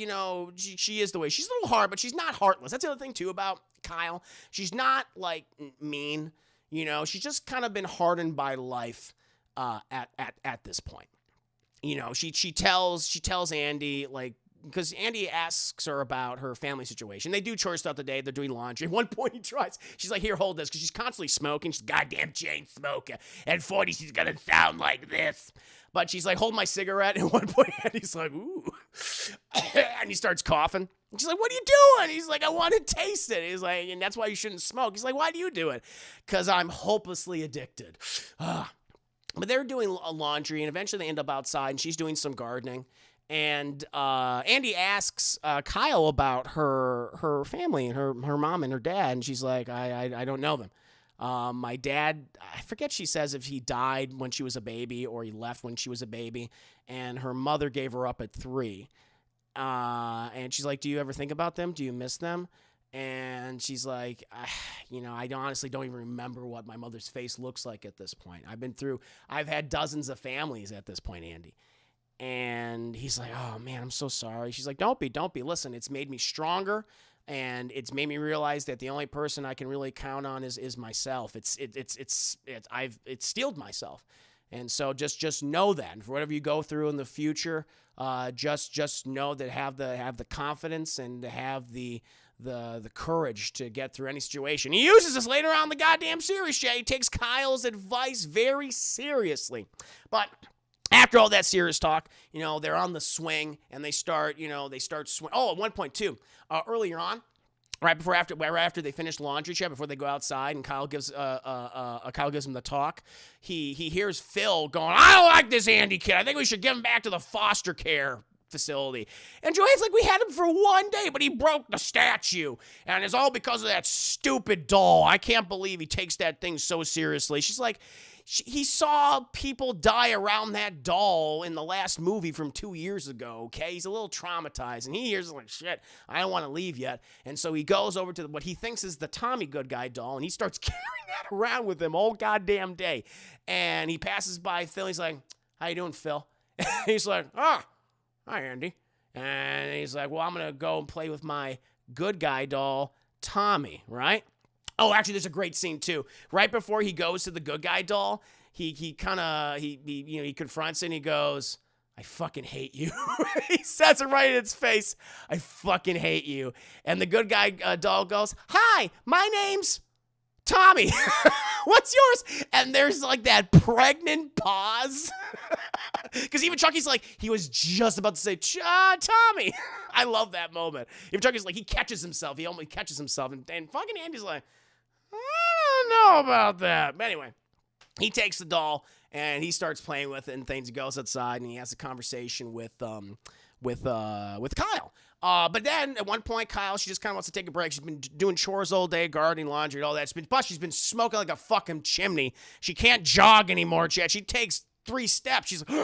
she is the way. She's a little hard, but she's not heartless. That's the other thing, too, about Kyle. She's not, like, mean. She's just kind of been hardened by life at this point. She tells Andy, like, because Andy asks her about her family situation. They do chores throughout the day. They're doing laundry. At one point, he tries. She's like, here, hold this, because she's constantly smoking. She's a goddamn chain smoker. At 40, she's going to sound like this. But she's like, hold my cigarette. At one point, Andy's like, ooh. And he starts coughing. And she's like, what are you doing? He's like, I want to taste it. He's like, and that's why you shouldn't smoke. He's like, why do you do it? Because I'm hopelessly addicted. But they're doing laundry, and eventually they end up outside, and she's doing some gardening. And Andy asks Kyle about her family and her mom and her dad, and she's like, I don't know them. My dad, I forget, she says if he died when she was a baby or he left when she was a baby, and her mother gave her up at 3. And she's like, do you ever think about them? Do you miss them? And she's like, I honestly don't even remember what my mother's face looks like at this point. I've had dozens of families at this point, Andy. And he's like, oh man, I'm so sorry. She's like, don't be. Listen, it's made me stronger, and it's made me realize that the only person I can really count on is myself. I've steeled myself. And so just know that. And for whatever you go through in the future, just know that have the confidence and to have the courage to get through any situation. He uses this later on in the goddamn series, Jay. He takes Kyle's advice very seriously. But after all that serious talk, they're on the swing, and they start swing. Oh, at one point, too, earlier on, right after they finish laundry, chat, before they go outside, and Kyle gives him the talk, he hears Phil going, I don't like this Andy kid. I think we should give him back to the foster care facility. And Joanne's like, we had him for one day, but he broke the statue. And it's all because of that stupid doll. I can't believe he takes that thing so seriously. She's like, he saw people die around that doll in the last movie from 2 years ago, okay? He's a little traumatized, and he hears like, shit, I don't want to leave yet. And so he goes over to what he thinks is the Tommy Good Guy doll, and he starts carrying that around with him all goddamn day. And he passes by Phil. He's like, how you doing, Phil? He's like, hi, Andy. And he's like, well, I'm going to go and play with my good guy doll, Tommy, right? Oh, actually, there's a great scene, too. Right before he goes to the good guy doll, he confronts it and he goes, I fucking hate you. He says it right in its face. I fucking hate you. And the good guy doll goes, hi, my name's Tommy. What's yours? And there's like that pregnant pause. Because even Chucky's like, he was just about to say, Tommy. I love that moment. Even Chucky's like, he catches himself. He almost catches himself. And fucking Andy's like, I don't know about that. But anyway, he takes the doll and he starts playing with it and things. He goes outside and he has a conversation with Kyle. But then at one point, Kyle, she just kind of wants to take a break. She's been doing chores all day, gardening, laundry, all that. She's been smoking like a fucking chimney. She can't jog anymore, Chad. She takes 3 steps. She's like,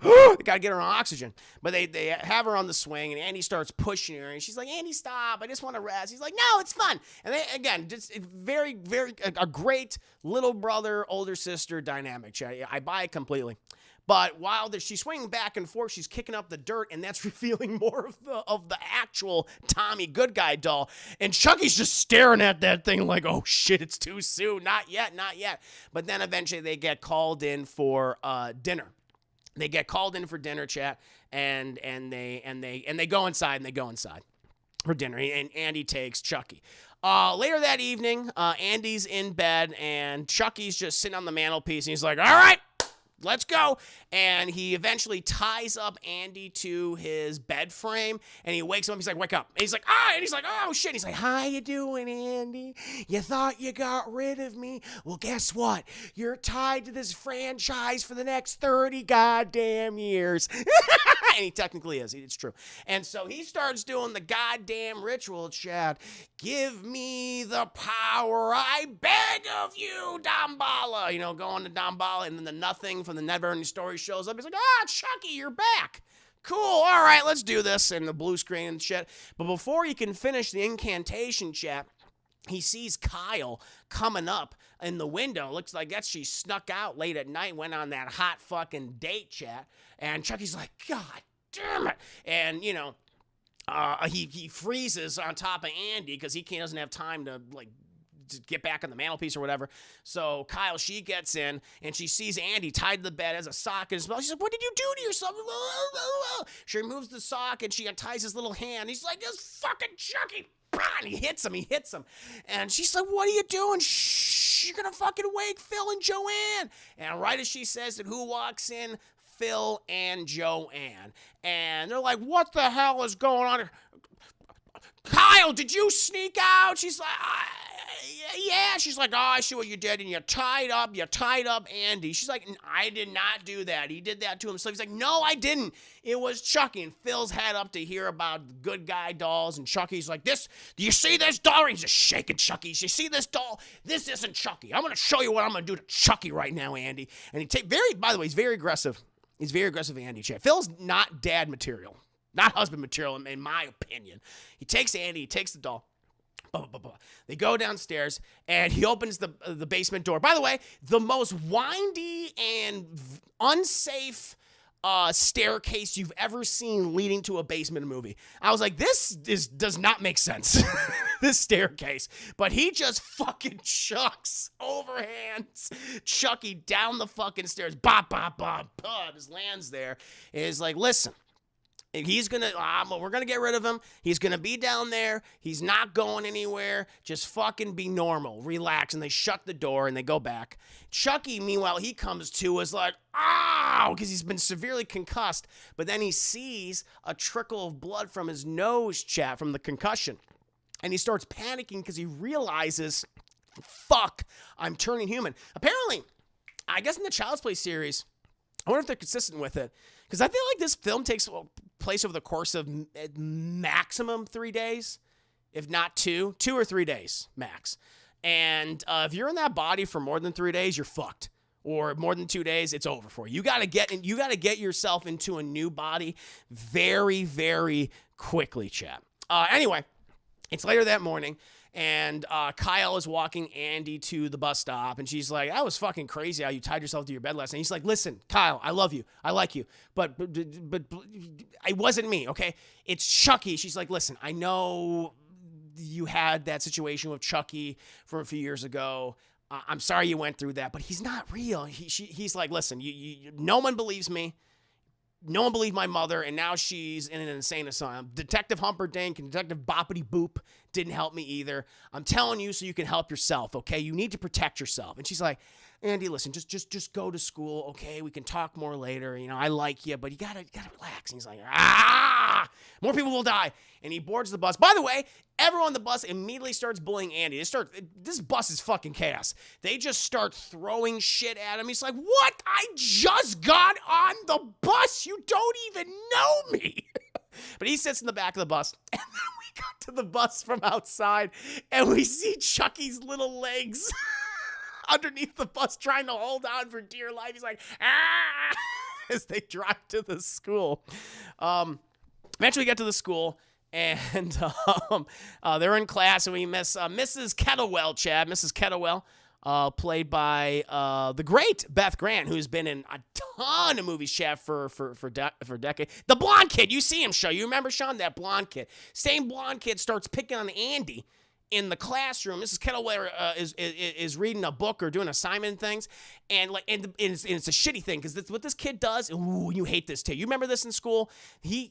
they got to get her on oxygen. But they have her on the swing, and Andy starts pushing her, and she's like, Andy, stop. I just want to rest. He's like, no, it's fun. And they, again, just very, very, a great little brother, older sister dynamic, Chad. I buy it completely. But while she's swinging back and forth, she's kicking up the dirt, and that's revealing more of the actual Tommy Good Guy doll. And Chucky's just staring at that thing like, oh shit, it's too soon. Not yet. But then eventually they get called in for dinner. They get called in for dinner, chat, and they go inside for dinner. And Andy takes Chucky. Later that evening, Andy's in bed, and Chucky's just sitting on the mantelpiece, and he's like, all right, let's go. And he eventually ties up Andy to his bed frame, and he wakes him up. He's like, wake up. And he's like, ah, and he's like, oh shit. He's like, how you doing, Andy? You thought you got rid of me? Well, guess what? You're tied to this franchise for the next 30 goddamn years. And he technically is. It's true. And so he starts doing the goddamn ritual, Chad. Give me the power, I beg of you, Damballa. You know, going to Damballa, and then the nothing from the Never-Ending Story shows up. He's like, Chucky, you're back. Cool, all right, let's do this. And the blue screen and shit. But before he can finish the incantation, chat, he sees Kyle coming up in the window. Looks like she snuck out late at night, went on that hot fucking date, chat. And Chucky's like, God damn it. And, you know, he freezes on top of Andy because he doesn't have time to, like, get back on the mantelpiece or whatever. So Kyle, she gets in and she sees Andy tied to the bed as a sock in his mouth. She's like, what did you do to yourself? She removes the sock and she unties his little hand. He's like, this fucking Chucky. And he hits him. And she's like, what are you doing? Shh, you're gonna fucking wake Phil and Joanne. And right as she says it, who walks in? Phil and Joanne. And they're like, what the hell is going on here? Kyle, did you sneak out? She's like, yeah. She's like, oh, I see what you did. And you tied up Andy. She's like, I did not do that. He did that to himself. He's like, no, I didn't. It was Chucky. And Phil's head up to hear about good guy dolls. And Chucky's like, do you see this doll? He's just shaking Chucky. You see this doll? This isn't Chucky. I'm going to show you what I'm going to do to Chucky right now, Andy. And by the way, he's very aggressive. He's very aggressive, Andy. Phil's not dad material. Not husband material, in my opinion. He takes Andy, he takes the doll. They go downstairs, and he opens the basement door. By the way, the most windy and unsafe staircase you've ever seen leading to a basement movie. I was like, this does not make sense, this staircase. But he just fucking chucks overhands Chucky down the fucking stairs. Bop, bop, bop, bop. Just lands there. And he's like, listen. He's going to, we're going to get rid of him. He's going to be down there. He's not going anywhere. Just fucking be normal. Relax. And they shut the door and they go back. Chucky, meanwhile, he comes to, is like, ow, because he's been severely concussed. But then he sees a trickle of blood from his nose, chat, from the concussion. And he starts panicking because he realizes, fuck, I'm turning human. Apparently, I guess in the Child's Play series, I wonder if they're consistent with it. Because I feel like this film takes place over the course of maximum 3 days, if not 2 or 3 days max. And if you're in that body for more than 3 days, you're fucked. Or more than 2 days, it's over for you. You gotta get yourself into a new body very, very quickly, chat. Anyway, it's later that morning, and Kyle is walking Andy to the bus stop, and she's like, "That was fucking crazy how you tied yourself to your bed last night." He's like, "Listen, Kyle, I love you, I like you, but it wasn't me, okay? It's Chucky." She's like, "Listen, I know you had that situation with Chucky from a few years ago. I'm sorry you went through that, but he's not real." He's like, "Listen, no one believes me. No one believed my mother, and now she's in an insane asylum. Detective Humperdinck and Detective Boppity Boop didn't help me either. I'm telling you so you can help yourself, okay? You need to protect yourself." And she's like, "Andy, listen, just go to school, okay? We can talk more later. You know, I like you, but you gotta relax." And he's like, more people will die. And he boards the bus. By the way, everyone on the bus immediately starts bullying Andy. This bus is fucking chaos. They just start throwing shit at him. He's like, "What? I just got on the bus. You don't even know me." But he sits in the back of the bus. And then we got to the bus from outside, and we see Chucky's little legs underneath the bus trying to hold on for dear life. He's like, "Ah!" as they drive to the school. Eventually we get to the school, and they're in class, and we miss Mrs. Kettlewell, Chad. Mrs. Kettlewell, played by the great Beth Grant, who's been in a ton of movies, Chad, for a decade. The blonde kid, you see him, show. You remember, Sean? That blonde kid. Same blonde kid starts picking on Andy in the classroom. Mrs. Kettlewell is reading a book or doing assignment things, and it's a shitty thing because what this kid does. Ooh, you hate this too. You remember this in school? He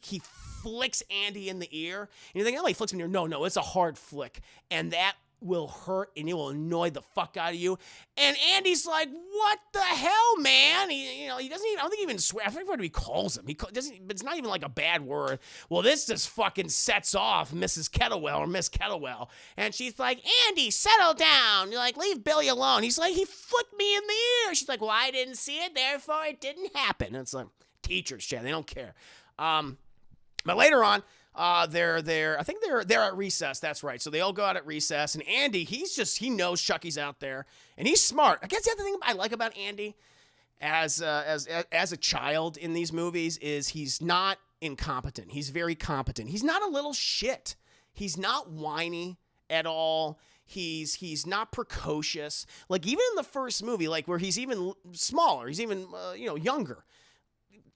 flicks Andy in the ear, and you think, "Oh, he flicks him in the ear." No, it's a hard flick, and that will hurt and it will annoy the fuck out of you. And Andy's like, "What the hell, man?" He doesn't even, I don't think he even swear. I forget what he calls him. Doesn't, but it's not even like a bad word. Well, this just fucking sets off Mrs. Kettlewell or Miss Kettlewell. And she's like, "Andy, settle down." You're like, "Leave Billy alone." He's like, "He flicked me in the ear." She's like, "Well, I didn't see it, therefore it didn't happen." And it's like, teachers, Chad, they don't care. But later on, they're at recess. That's right. So they all go out at recess, and Andy, he knows Chucky's out there, and he's smart. I guess the other thing I like about Andy as a child in these movies is he's not incompetent. He's very competent. He's not a little shit. He's not whiny at all. He's not precocious. Like even in the first movie, like where he's even smaller, he's even younger.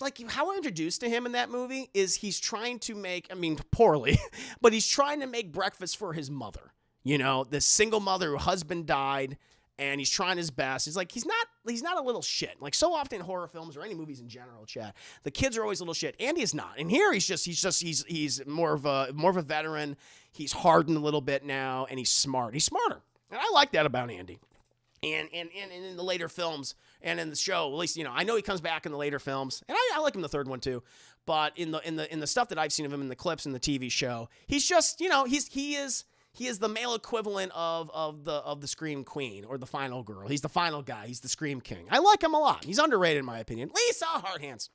Like how we're introduced to him in that movie is he's trying to make, poorly, but he's trying to make breakfast for his mother. This single mother whose husband died, and he's trying his best. He's like, he's not a little shit. Like so often in horror films or any movies in general, Chad, the kids are always a little shit. Andy is not. And here he's more of a veteran. He's hardened a little bit now, and he's smart. He's smarter. And I like that about Andy. And in the later films and in the show, at least, I know he comes back in the later films, and I like him in the third one too. But in the stuff that I've seen of him in the clips in the TV show, he's just, he is the male equivalent of the Scream Queen or the final girl. He's the final guy. He's the Scream King. I like him a lot. He's underrated in my opinion. Lisa Hardhands.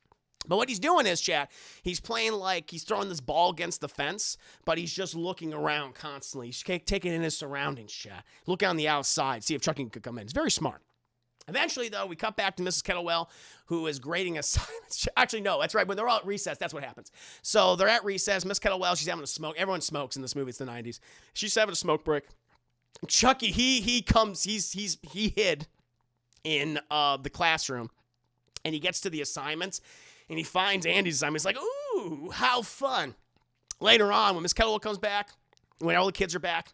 But what he's doing is, Chad, he's playing like he's throwing this ball against the fence, but he's just looking around constantly. He's taking in his surroundings, Chad. Look on the outside, see if Chucky could come in. It's very smart. Eventually, though, we cut back to Mrs. Kettlewell, who is grading assignments. Actually, no, that's right. When they're all at recess, that's what happens. So they're at recess. Miss Kettlewell, she's having a smoke. Everyone smokes in this movie. It's the 90s. She's having a smoke break. Chucky, he hid in the classroom, and he gets to the assignments. And he finds Andy's assignment. He's like, "Ooh, how fun." Later on, when Miss Kettlewell comes back, when all the kids are back,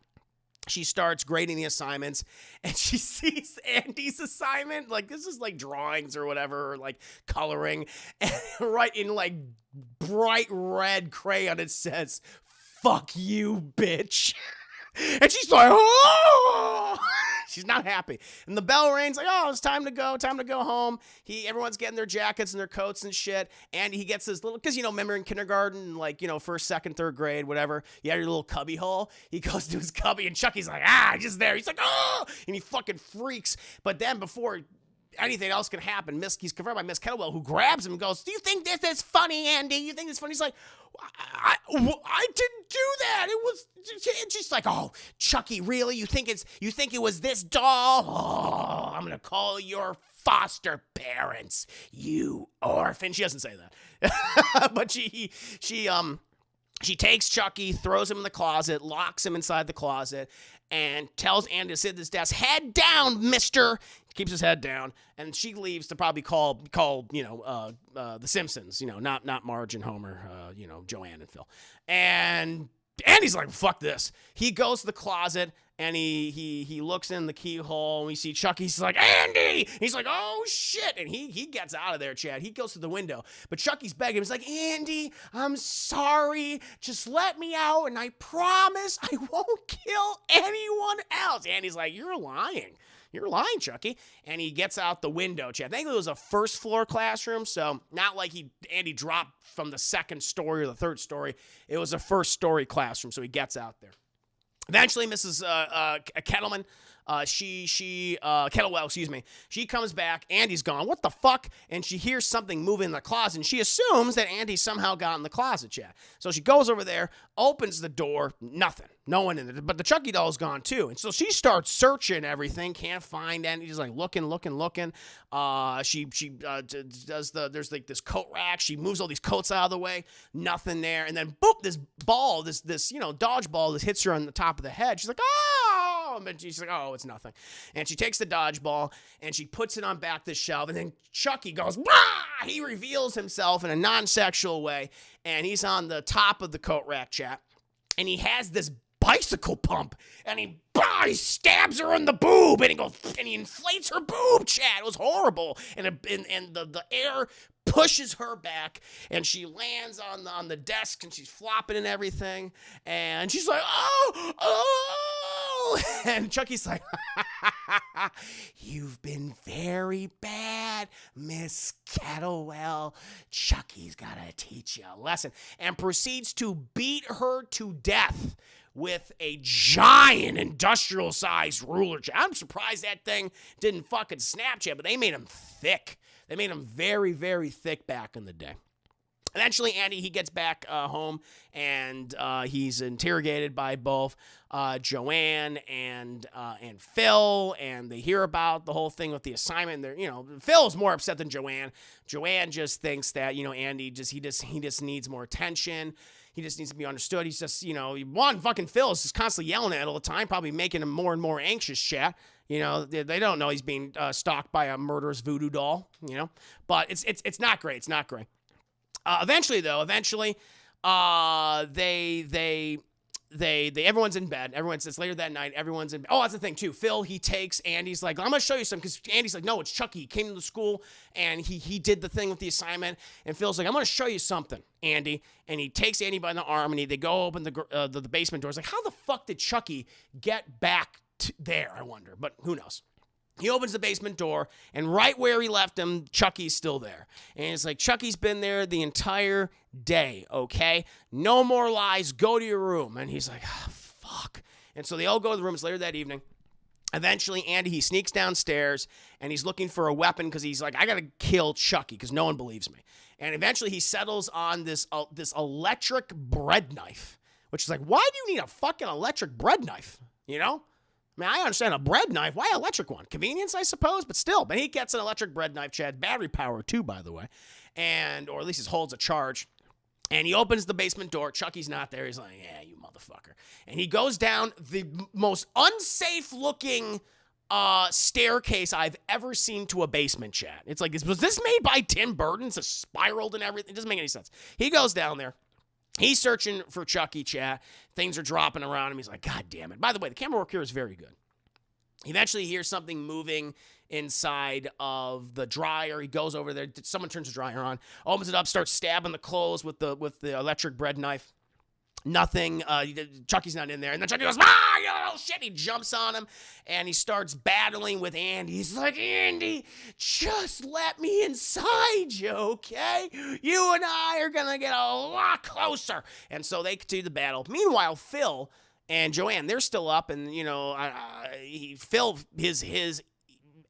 she starts grading the assignments, and she sees Andy's assignment. Like, this is like drawings or whatever, or like coloring. And right in like bright red crayon, it says, "Fuck you, bitch." And she's like, "Oh!" She's not happy. And the bell rings, like, "Oh, it's time to go home." Everyone's getting their jackets and their coats and shit. And he gets this little, because, remember in kindergarten, like, first, second, third grade, whatever, you had your little cubby hole. He goes to his cubby, and Chucky's like, just there. He's like, "Oh!" And he fucking freaks. But then before anything else can happen. He's confronted by Miss Kettlewell, who grabs him and goes, "Do you think this is funny, Andy? You think it's funny?" He's like, I didn't do that. It was just like, "Oh, Chucky, really? You think it was this doll? Oh, I'm gonna call your foster parents, you orphan." She doesn't say that, but she takes Chucky, throws him in the closet, locks him inside the closet, and tells Andy to sit at his desk. "Head down, mister." Keeps his head down, and she leaves to probably call the Simpsons, not Marge and Homer, Joanne and Phil. And Andy's like, "Fuck this." He goes to the closet, and he looks in the keyhole, and we see Chucky. He's like, "Andy!" He's like, "Oh, shit." And he gets out of there, Chad. He goes to the window. But Chucky's begging him. He's like, "Andy, I'm sorry. Just let me out, and I promise I won't kill anyone else." Andy's like, "You're lying. You're lying, Chucky." And he gets out the window, Chad. I think it was a first-floor classroom, so not like Andy dropped from the second story or the third story. It was a first-story classroom, so he gets out there. Eventually, Mrs. Kettlewell, excuse me, she comes back. Andy's gone. What the fuck? And she hears something moving in the closet, and she assumes that Andy somehow got in the closet, Chad. So she goes over there, opens the door, nothing. No one in it. But the Chucky doll's gone, too. And so she starts searching everything, can't find Andy. She's like looking. She does there's like this coat rack. She moves all these coats out of the way. Nothing there. And then, boop, this ball, this dodgeball, this hits her on the top of the head. She's like, "Oh!" And she's like, "Oh, it's nothing." And she takes the dodgeball and she puts it on back the shelf. And then Chucky goes, "Bah!" He reveals himself in a non-sexual way. And he's on the top of the coat rack, chat. And he has this bicycle pump, and he stabs her in the boob, and he inflates her boob, Chad. It was horrible, and the air pushes her back, and she lands on the desk, and she's flopping and everything, and she's like, oh, and Chucky's like, "You've been very bad, Miss Kettlewell. Chucky's gotta teach you a lesson," and proceeds to beat her to death with a giant industrial-sized ruler. I'm surprised that thing didn't fucking snap yet, but they made him thick. They made him very, very thick back in the day. Eventually, Andy, he gets back home, and he's interrogated by both Joanne and Phil, and they hear about the whole thing with the assignment. Phil's more upset than Joanne. Joanne just thinks that, Andy he just needs more attention. He just needs to be understood. He's just, fucking Phil is just constantly yelling at it all the time, probably making him more and more anxious, chat. They don't know he's being stalked by a murderous voodoo doll, But it's not great. It's not great. Eventually, everyone's in bed. It's later that night. Everyone's in bed. Oh, that's the thing, too. Phil, he takes Andy's like, "I'm going to show you something," because Andy's like, "No, it's Chucky. He came to the school, and he did the thing with the assignment." And Phil's like, "I'm going to show you something, Andy." And he takes Andy by the arm, and they go open the basement door. It's like, how the fuck did Chucky get back there, I wonder? But who knows? He opens the basement door, and right where he left him, Chucky's still there. And it's like, "Chucky's been there the entire day, okay? No more lies. Go to your room." And he's like, fuck. And so they all go to the rooms later that evening. Eventually, Andy, he sneaks downstairs, and he's looking for a weapon because he's like, "I got to kill Chucky because no one believes me." And eventually, he settles on this electric bread knife, which is like, why do you need a fucking electric bread knife, I mean, I understand a bread knife. Why electric one? Convenience, I suppose, but still. But he gets an electric bread knife, Chad. Battery power, too, by the way. Or at least it holds a charge. And he opens the basement door. Chucky's not there. He's like, "Yeah, you motherfucker." And he goes down the most unsafe-looking staircase I've ever seen to a basement, Chad. It's like, was this made by Tim Burton? It's spiraled and everything. It doesn't make any sense. He goes down there. He's searching for Chucky, chat. Things are dropping around him. He's like, "God damn it." By the way, the camera work here is very good. He eventually hears something moving inside of the dryer. He goes over there. Someone turns the dryer on, opens it up, starts stabbing the clothes with the electric bread knife. Nothing. Chucky's not in there. And then Chucky goes, "Ah, you little shit." He jumps on him, and he starts battling with Andy. He's like, "Andy, just let me inside you, okay? You and I are going to get a lot closer." And so they continue the battle. Meanwhile, Phil and Joanne, they're still up, and, Phil, his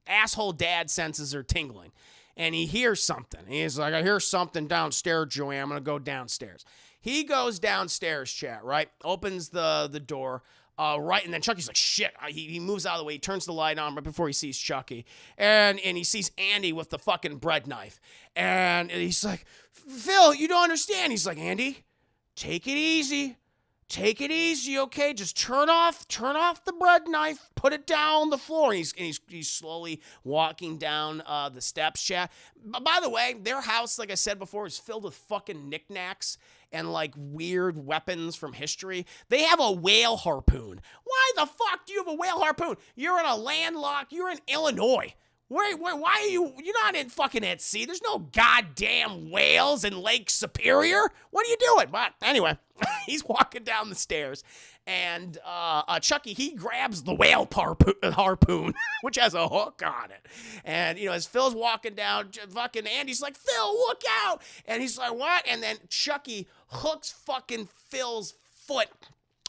asshole dad senses are tingling. And he hears something. He's like, I hear something downstairs, Joanne. I'm going to go downstairs. He goes downstairs, chat, right? Opens the door, right? And then Chucky's like, shit. He moves out of the way. He turns the light on right before he sees Chucky. And he sees Andy with the fucking bread knife. And he's like, Phil, you don't understand. He's like, Andy, take it easy. Take it easy, okay? Just turn off the bread knife, put it down the floor. And he's slowly walking down the steps, chat. By the way, their house, like I said before, is filled with fucking knickknacks and like weird weapons from history. They have a whale harpoon. Why the fuck do you have a whale harpoon? You're in Illinois. Why are you're not in fucking at sea? There's no goddamn whales in Lake Superior. What are you doing? But anyway, he's walking down the stairs, and Chucky, he grabs the whale harpoon, which has a hook on it. And, as Phil's walking down, fucking Andy's like, Phil, look out. And he's like, what? And then Chucky hooks fucking Phil's foot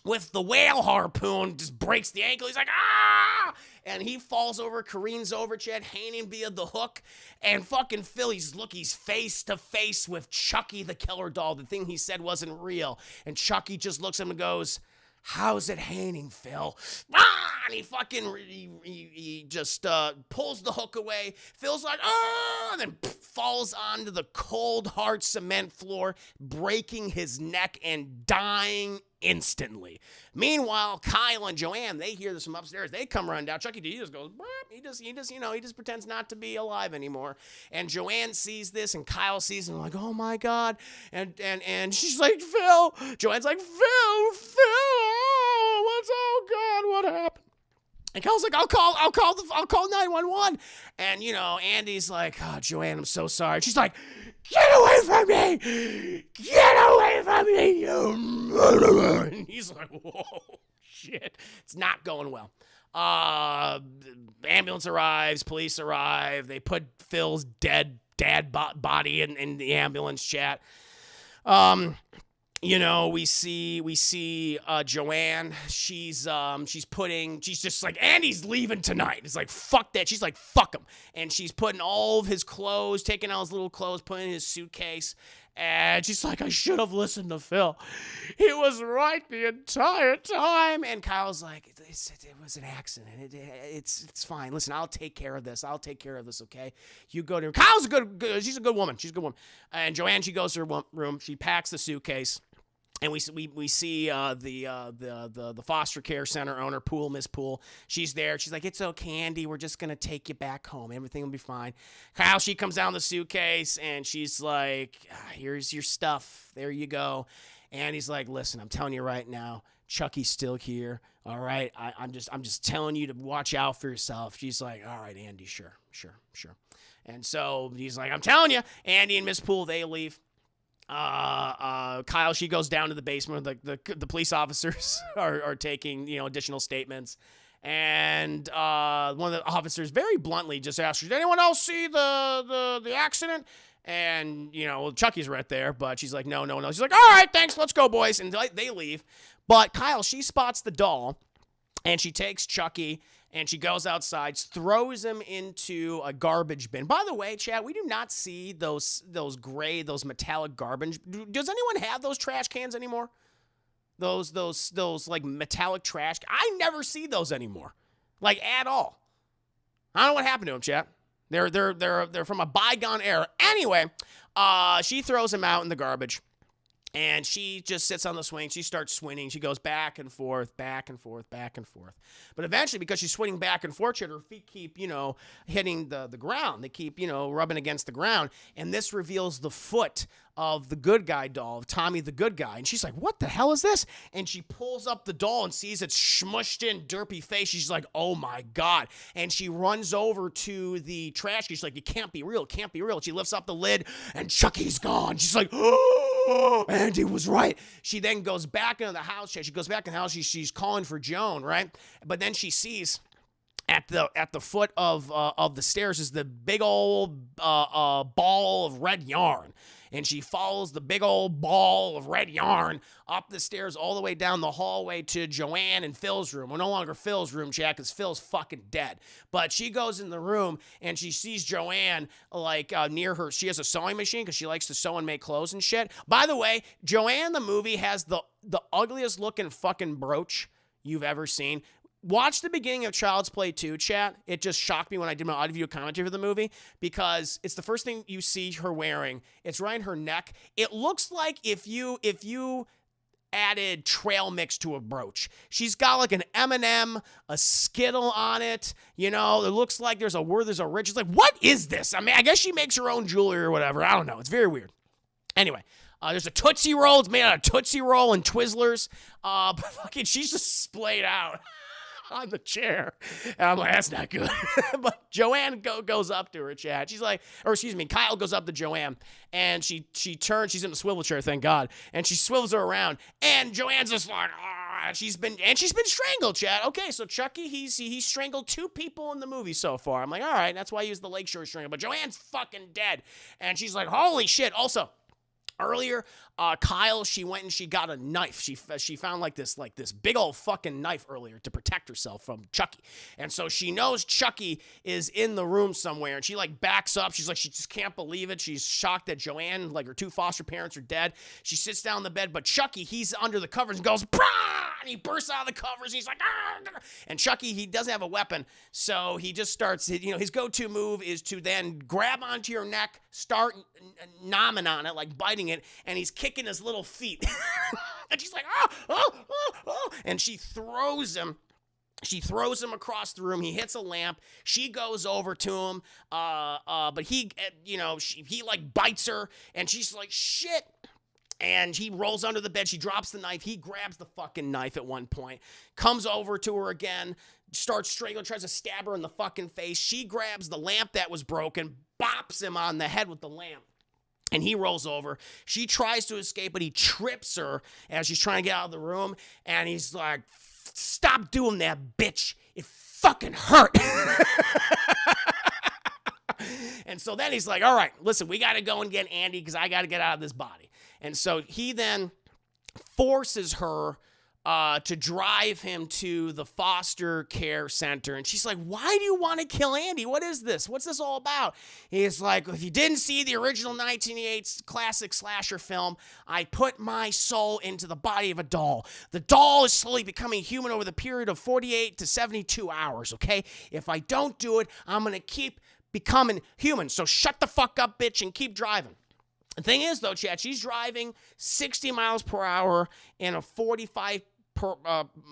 with the whale harpoon, just breaks the ankle. He's like, ah! And he falls over, careens over, Chad, hanging via the hook. And fucking Phil, he's face to face with Chucky the killer doll. The thing he said wasn't real. And Chucky just looks at him and goes, how's it hanging, Phil? Ah! And he just pulls the hook away. Phil's like, oh! And then falls onto the cold, hard cement floor, breaking his neck and dying instantly. Meanwhile, Kyle and Joanne, they hear this from upstairs. They come running down. Chucky D just goes, he just pretends not to be alive anymore. And Joanne sees this, and Kyle sees him, like, oh my God. And she's like, Phil. Joanne's like, Phil, oh God, what happened? And Kyle's like, I'll call 911. And, Andy's like, oh, Joanne, I'm so sorry. She's like, get away from me! Get away from me, you murderer! And he's like, whoa, shit. It's not going well. Ambulance arrives, police arrive. They put Phil's dead dad body in the ambulance, chat. We see Joanne. She's just like, Andy's leaving tonight. It's like, fuck that. She's like, fuck him. And she's putting all of his clothes, taking out his little clothes, putting in his suitcase. And she's like, I should have listened to Phil. He was right the entire time. And Kyle's like, it was an accident. It's fine. Listen, I'll take care of this. Okay? You go to her. Kyle's she's a good woman. And Joanne, she goes to her room. She packs the suitcase. And we see the foster care center owner, Miss Poole. She's there. She's like, it's okay, Andy. We're just going to take you back home. Everything will be fine. Kyle, she comes down the suitcase, and she's like, here's your stuff. There you go. And he's like, listen, I'm telling you right now, Chucky's still here. All right? I'm just telling you to watch out for yourself. She's like, all right, Andy, sure. And so he's like, I'm telling you. Andy and Miss Poole, they leave. Kyle, she goes down to the basement. The police officers are taking, additional statements. And one of the officers very bluntly just asks, did anyone else see the accident? And, Chucky's right there, but she's like, no. She's like, all right, thanks, let's go, boys. And they leave. But Kyle, she spots the doll, and she takes Chucky, and she goes outside, throws him into a garbage bin. By the way, Chad, we do not see those metallic garbage. Does anyone have those trash cans anymore? Those like metallic trash. I never see those anymore, like at all. I don't know what happened to them, Chad. They're from a bygone era. Anyway, she throws him out in the garbage. And she just sits on the swing. She starts swinging. She goes back and forth, back and forth, back and forth. But eventually, because she's swinging back and forth, her feet keep, hitting the ground. They keep, rubbing against the ground. And this reveals the foot of the good guy doll, of Tommy the good guy. And she's like, what the hell is this? And she pulls up the doll and sees its smushed in, derpy face. She's like, oh my God. And she runs over to the trash can. She's like, it can't be real. She lifts up the lid and Chucky's gone. She's like, oh, Andy was right. She then goes back into the house. She's calling for Joan, right? But then she sees, at the foot of the stairs is the big old ball of red yarn. And she follows the big old ball of red yarn up the stairs all the way down the hallway to Joanne and Phil's room. Well, no longer Phil's room, Jack, because Phil's fucking dead. But she goes in the room and she sees Joanne like near her. She has a sewing machine because she likes to sew and make clothes and shit. By the way, Joanne, the movie, has the ugliest looking fucking brooch you've ever seen. Watch the beginning of Child's Play 2, chat. It just shocked me when I did my audio commentary for the movie because it's the first thing you see her wearing. It's right in her neck. It looks like if you added trail mix to a brooch. She's got like an M&M, a Skittle on it. You know, it looks like there's a word, there's a ridge. It's like, what is this? I mean, I guess she makes her own jewelry or whatever. I don't know. It's very weird. Anyway. There's a Tootsie Roll. It's made out of Tootsie Roll and Twizzlers. But fucking, she's just splayed out on the chair. And I'm like, that's not good. But Joanne goes up to her, chat. She's like, or excuse me, Kyle goes up to Joanne. And she turns. She's in the swivel chair, thank God. And she swivels her around. And Joanne's just like, she's been strangled, chat. Okay, so Chucky, he's strangled 2 people in the movie so far. I'm like, all right, that's why he was the Lakeshore Strangle. But Joanne's fucking dead. And she's like, holy shit. Also, earlier, Kyle, she went and she got a knife. She found like this big old fucking knife earlier to protect herself from Chucky. And so she knows Chucky is in the room somewhere. And she like backs up. She's like, she just can't believe it. She's shocked that Joanne, like her 2 foster parents are dead. She sits down in the bed, but Chucky, he's under the covers and goes, brah! And he bursts out of the covers. And he's like, ah! And Chucky, he doesn't have a weapon. So he just starts, his go-to move is to then grab onto your neck, start nomming on it, like biting it, and he's kicking his little feet. And she's like, oh. And she throws him. She throws him across the room. He hits a lamp. She goes over to him. But he, he like bites her, and she's like, shit. And he rolls under the bed. She drops the knife. He grabs the fucking knife at one point, comes over to her again, starts strangling, tries to stab her in the fucking face. She grabs the lamp that was broken, bops him on the head with the lamp. And he rolls over. She tries to escape, but he trips her as she's trying to get out of the room. And he's like, stop doing that, bitch. It fucking hurt. And so then he's like, all right, listen, we got to go and get Andy because I got to get out of this body. And so he then forces her to drive him to the foster care center. And she's like, why do you want to kill Andy? What is this? What's this all about? He's like, if you didn't see the original 1988 classic slasher film, I put my soul into the body of a doll. The doll is slowly becoming human over the period of 48 to 72 hours, okay? If I don't do it, I'm going to keep becoming human. So shut the fuck up, bitch, and keep driving. The thing is, though, Chad, she's driving 60 miles per hour in a 45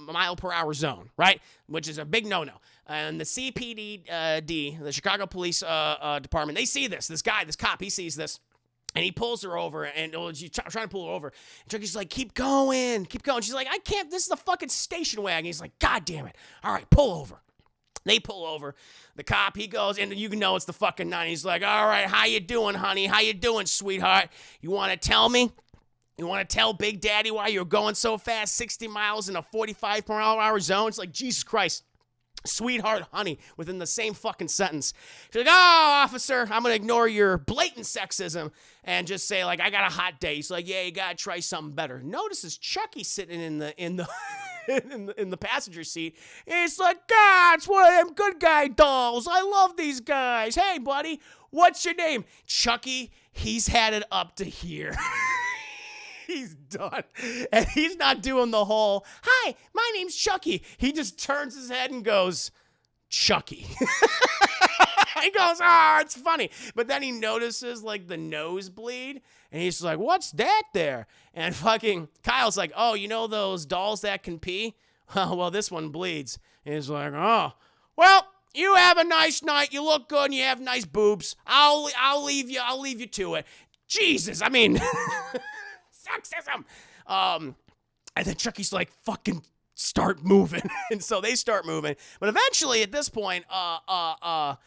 mile per hour zone, right? Which is a big no-no. And the CPD, the Chicago Police Department, they see this. This cop, he sees this. And he pulls her over, and she's trying to pull her over. And Chucky's like, keep going. She's like, I can't, this is the fucking station wagon. He's like, God damn it. All right, pull over. They pull over. The cop, he goes, and you know it's the fucking 90s. He's like, all right, how you doing, honey? How you doing, sweetheart? You want to tell me? You want to tell Big Daddy why you're going so fast, 60 miles in a 45 per hour zone? It's like, Jesus Christ. Sweetheart, honey, within the same fucking sentence. She's like, oh, officer, I'm going to ignore your blatant sexism and just say, like, I got a hot day. He's like, yeah, you got to try something better. Notices Chucky sitting in the in the passenger seat. It's like, God, it's one of them good guy dolls. I love these guys. Hey, buddy, what's your name? Chucky, he's had it up to here. He's done. And he's not doing the whole, hi, my name's Chucky. He just turns his head and goes, Chucky. He goes, it's funny. But then he notices, like, the nosebleed. And he's like, what's that there? And fucking Kyle's like, oh, you know those dolls that can pee? Well, this one bleeds. And he's like, oh, well, you have a nice night. You look good and you have nice boobs. I'll leave you to it. Jesus, I mean... Sexism. And then Chucky's like, fucking start moving. And so they start moving. But eventually at this point, Kyle's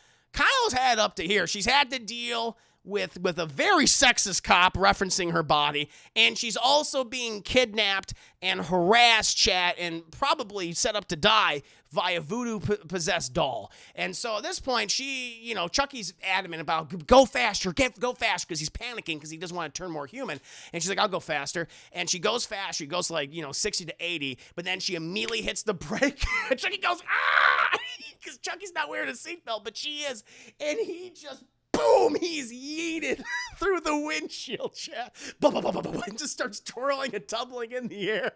had up to here. She's had to deal with a very sexist cop referencing her body, and she's also being kidnapped and harassed, chat, and probably set up to die via voodoo-possessed doll. And so at this point, Chucky's adamant about go faster, go faster, because he's panicking because he doesn't want to turn more human. And she's like, I'll go faster. And she goes fast. She goes like, 60 to 80, but then she immediately hits the brake. And Chucky goes, ah! Because Chucky's not wearing a seatbelt, but she is. And he just, boom, he's yeeted through the windshield, chat. And just starts twirling and tumbling in the air.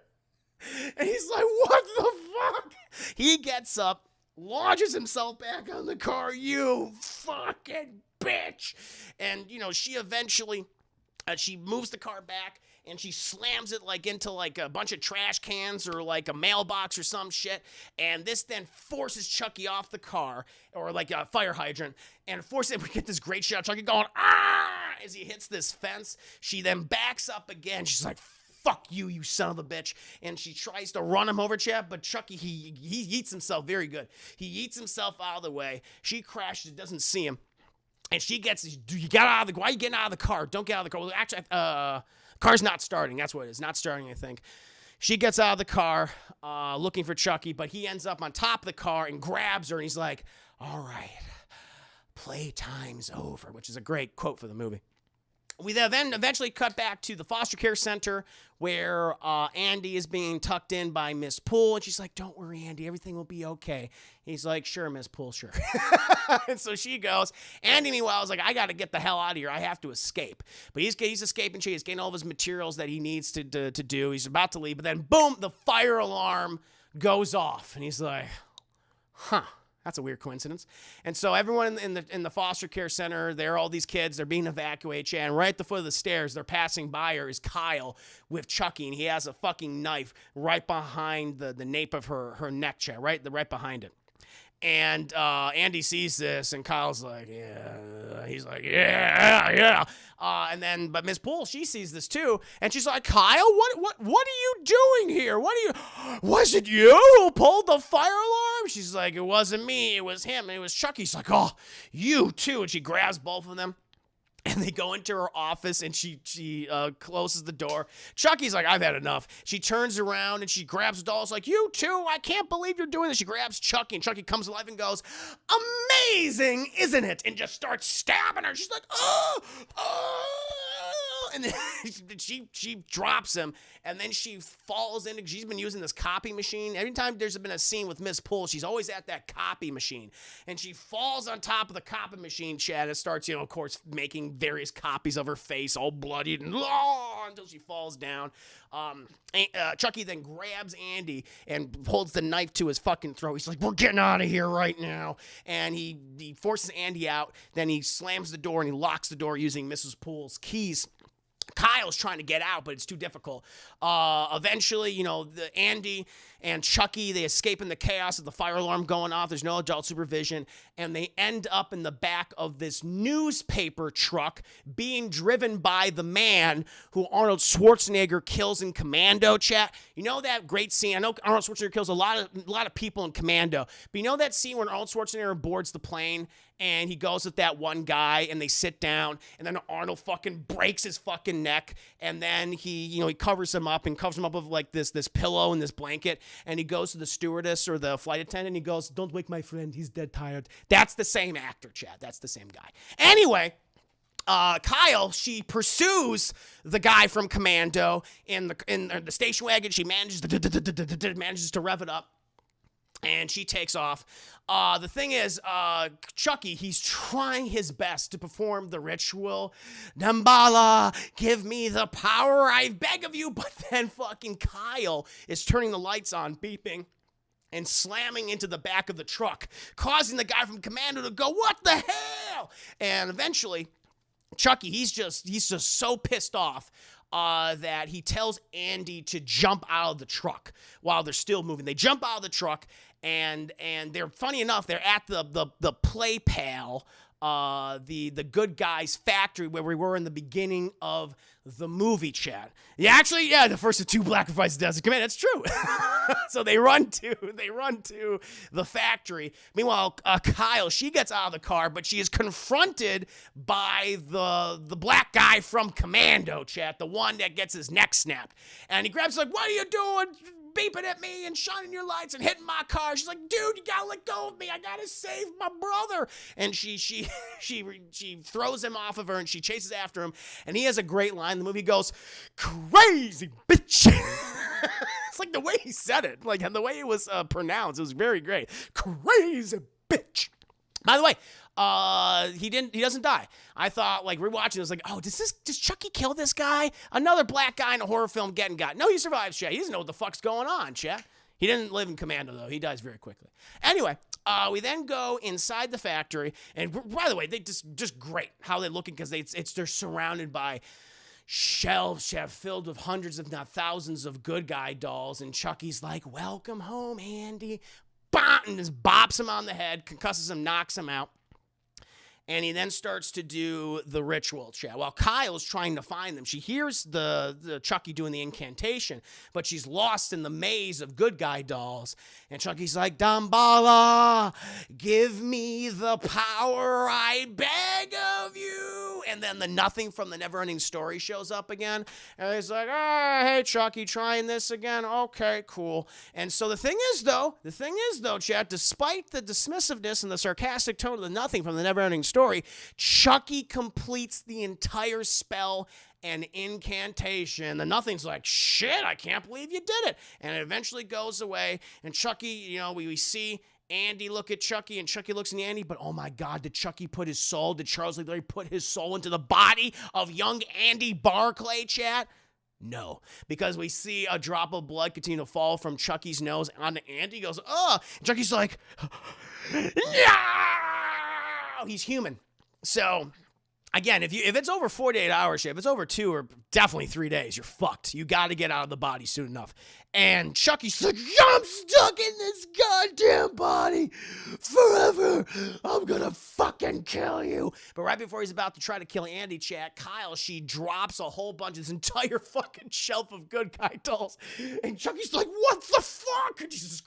And he's like, what the fuck? He gets up, launches himself back on the car. You fucking bitch. And, she eventually, she moves the car back and she slams it into a bunch of trash cans or like a mailbox or some shit. And this then forces Chucky off the car or like a fire hydrant and forces him to get this great shot. Chucky going, ah, as he hits this fence. She then backs up again. She's like, fuck you, you son of a bitch. And she tries to run him over, chat, but Chucky, he eats himself very good. He eats himself out of the way. She crashes, doesn't see him. And she gets, you got out of the, why are you getting out of the car? Don't get out of the car. Well, actually, car's not starting. That's what it is. Not starting, I think. She gets out of the car looking for Chucky, but he ends up on top of the car and grabs her, and he's like, all right, playtime's over, which is a great quote for the movie. We then eventually cut back to the foster care center where Andy is being tucked in by Miss Poole. And she's like, don't worry, Andy, everything will be okay. He's like, sure, Miss Poole, sure. And so she goes. Andy, meanwhile, is like, I got to get the hell out of here. I have to escape. But he's escaping. He's getting all of his materials that he needs to do. He's about to leave. But then, boom, the fire alarm goes off. And he's like, huh. That's a weird coincidence. And so everyone in the foster care center, there are all these kids, they're being evacuated, and right at the foot of the stairs, they're passing by her is Kyle with Chucky, and he has a fucking knife right behind the nape of her neck, chat, right behind it. And Andy sees this, and Kyle's like, yeah. He's like, yeah. But Miss Poole, she sees this too, and she's like, Kyle, what are you doing here? Was it you who pulled the fire alarm? She's like, it wasn't me, it was him, and it was Chucky. She's like, oh, you too, and she grabs both of them. And they go into her office, and she closes the door. Chucky's like, I've had enough. She turns around, and she grabs the doll. It's like, you too? I can't believe you're doing this. She grabs Chucky, and Chucky comes alive and goes, amazing, isn't it? And just starts stabbing her. She's like, oh. And then she drops him, and then she falls into, she's been using this copy machine. Every time there's been a scene with Miss Poole, she's always at that copy machine. And she falls on top of the copy machine, Chad, and starts, of course, making various copies of her face, all bloodied, and until she falls down. Chucky then grabs Andy and holds the knife to his fucking throat. He's like, we're getting out of here right now. And he forces Andy out. Then he slams the door, and he locks the door using Mrs. Poole's keys. Kyle's trying to get out, but it's too difficult. Eventually, the Andy and Chucky, they escape in the chaos of the fire alarm going off. There's no adult supervision, and they end up in the back of this newspaper truck being driven by the man who Arnold Schwarzenegger kills in Commando, chat. You know that great scene? I know Arnold Schwarzenegger kills a lot of people in Commando, but you know that scene when Arnold Schwarzenegger boards the plane and he goes with that one guy and they sit down, and then Arnold fucking breaks his fucking neck, and then he covers him up with like this pillow and this blanket, and he goes to the stewardess or the flight attendant and he goes, don't wake my friend, he's dead tired. That's the same actor, Chad. That's the same guy. Anyway, Kyle, she pursues the guy from Commando in the station wagon. She manages to rev it up, and she takes off. The thing is, Chucky, he's trying his best to perform the ritual. Damballa, give me the power, I beg of you. But then fucking Kyle is turning the lights on, beeping, and slamming into the back of the truck, causing the guy from Commando to go, what the hell? And eventually, Chucky, he's just so pissed off that he tells Andy to jump out of the truck while they're still moving. They jump out of the truck, and they're, funny enough, they're at the play pal the good guys factory where we were in the beginning of the movie, Chad. Yeah, the first of two sacrifices doesn't come in. That's true. So they run to the factory. Meanwhile, Kyle, she gets out of the car, but she is confronted by the black guy from Commando, Chad, the one that gets his neck snapped. And he grabs like, "What are you doing? Beeping at me and shining your lights and hitting my car." She's like, "Dude, you gotta let go of me. I gotta save my brother." And she throws him off of her and she chases after him. And he has a great line. The movie goes, "Crazy bitch." It's like the way he said it, like, and the way it was pronounced. It was very great. "Crazy bitch." By the way, he doesn't die. I thought, like, rewatching it, I was like, oh, does Chucky kill this guy? Another black guy in a horror film getting got. No, he survives, Chet. He doesn't know what the fuck's going on, Chet. He didn't live in Commando, though. He dies very quickly. Anyway, we then go inside the factory, and by the way, they just great how they're looking, because they're surrounded by shelves, Chef, filled with hundreds, if not thousands, of good guy dolls, and Chucky's like, "Welcome home, Andy." And just bops him on the head, concusses him, knocks him out. And he then starts to do the ritual, Chad. While Kyle's trying to find them, she hears the Chucky doing the incantation, but she's lost in the maze of good guy dolls. And Chucky's like, "Damballa, give me the power, I beg of you." And then the nothing from the Never-Ending Story shows up again. And he's like, "Oh, hey, Chucky, trying this again? Okay, cool." And so the thing is, though, Chad, despite the dismissiveness and the sarcastic tone of the nothing from the Never-Ending Story, Chucky completes the entire spell and incantation. The nothing's like, "Shit, I can't believe you did it." And it eventually goes away. And Chucky, we see Andy look at Chucky, and Chucky looks at Andy, but oh my God, did Chucky put his soul, did Charles Lee Larry put his soul into the body of young Andy Barclay, chat? No, because we see a drop of blood continue to fall from Chucky's nose onto Andy. He goes, "Oh," and Chucky's like, "No!" He's human. So again, if it's over 48 hours, if it's over 2 or definitely 3 days, you're fucked. You got to get out of the body soon enough. And Chucky's like, "I'm stuck in this goddamn body forever. I'm gonna fucking kill you." But right before he's about to try to kill Andy, chat, Kyle, she drops a whole bunch of this entire fucking shelf of good guy dolls. And Chucky's like, "What the fuck?" And she's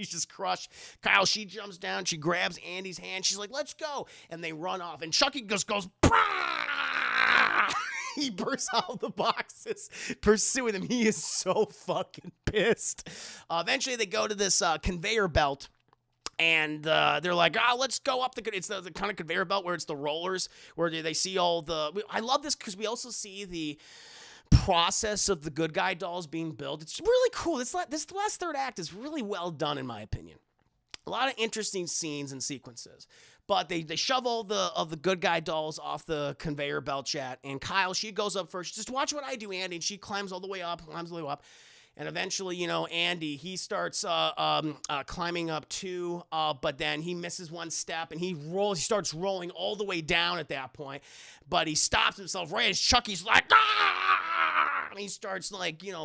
just crushed. Kyle, she jumps down, she grabs Andy's hand, she's like, "Let's go." And they run off. And Chucky goes, "Brah!" He bursts out of the boxes, pursuing them. He is so fucking pissed. Eventually, they go to this conveyor belt, and they're like, "Oh, let's go up the." It's the kind of conveyor belt where it's the rollers, where they see all the. I love this because we also see the process of the good guy dolls being built. It's really cool. This last third act is really well done, in my opinion. A lot of interesting scenes and sequences. But they shove all the good guy dolls off the conveyor belt, chat. And Kyle, she goes up first. "Just watch what I do, Andy." And she climbs all the way up. And eventually, Andy, he starts climbing up too. But then he misses one step and he starts rolling all the way down at that point. But he stops himself right as Chucky's like, "Ah!" And he starts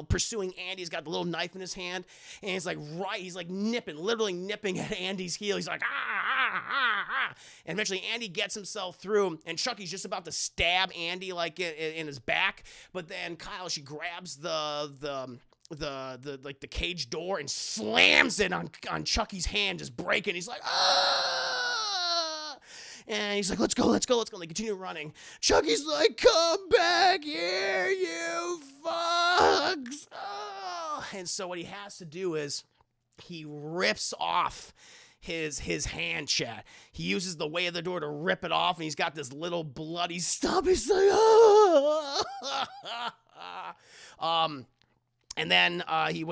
pursuing Andy. He's got the little knife in his hand. And he's like, literally nipping at Andy's heel. He's like, "Ah." And eventually Andy gets himself through, and Chucky's just about to stab Andy like in his back. But then Kyle, she grabs the cage door and slams it on Chucky's hand, just breaking. He's like, "Ah!" And he's like, let's go. And they continue running. Chucky's like, "Come back here, you fucks." Oh. And so what he has to do is he rips off his hand, chat. He uses the way of the door to rip it off, and he's got this little bloody stub. He's like, and then he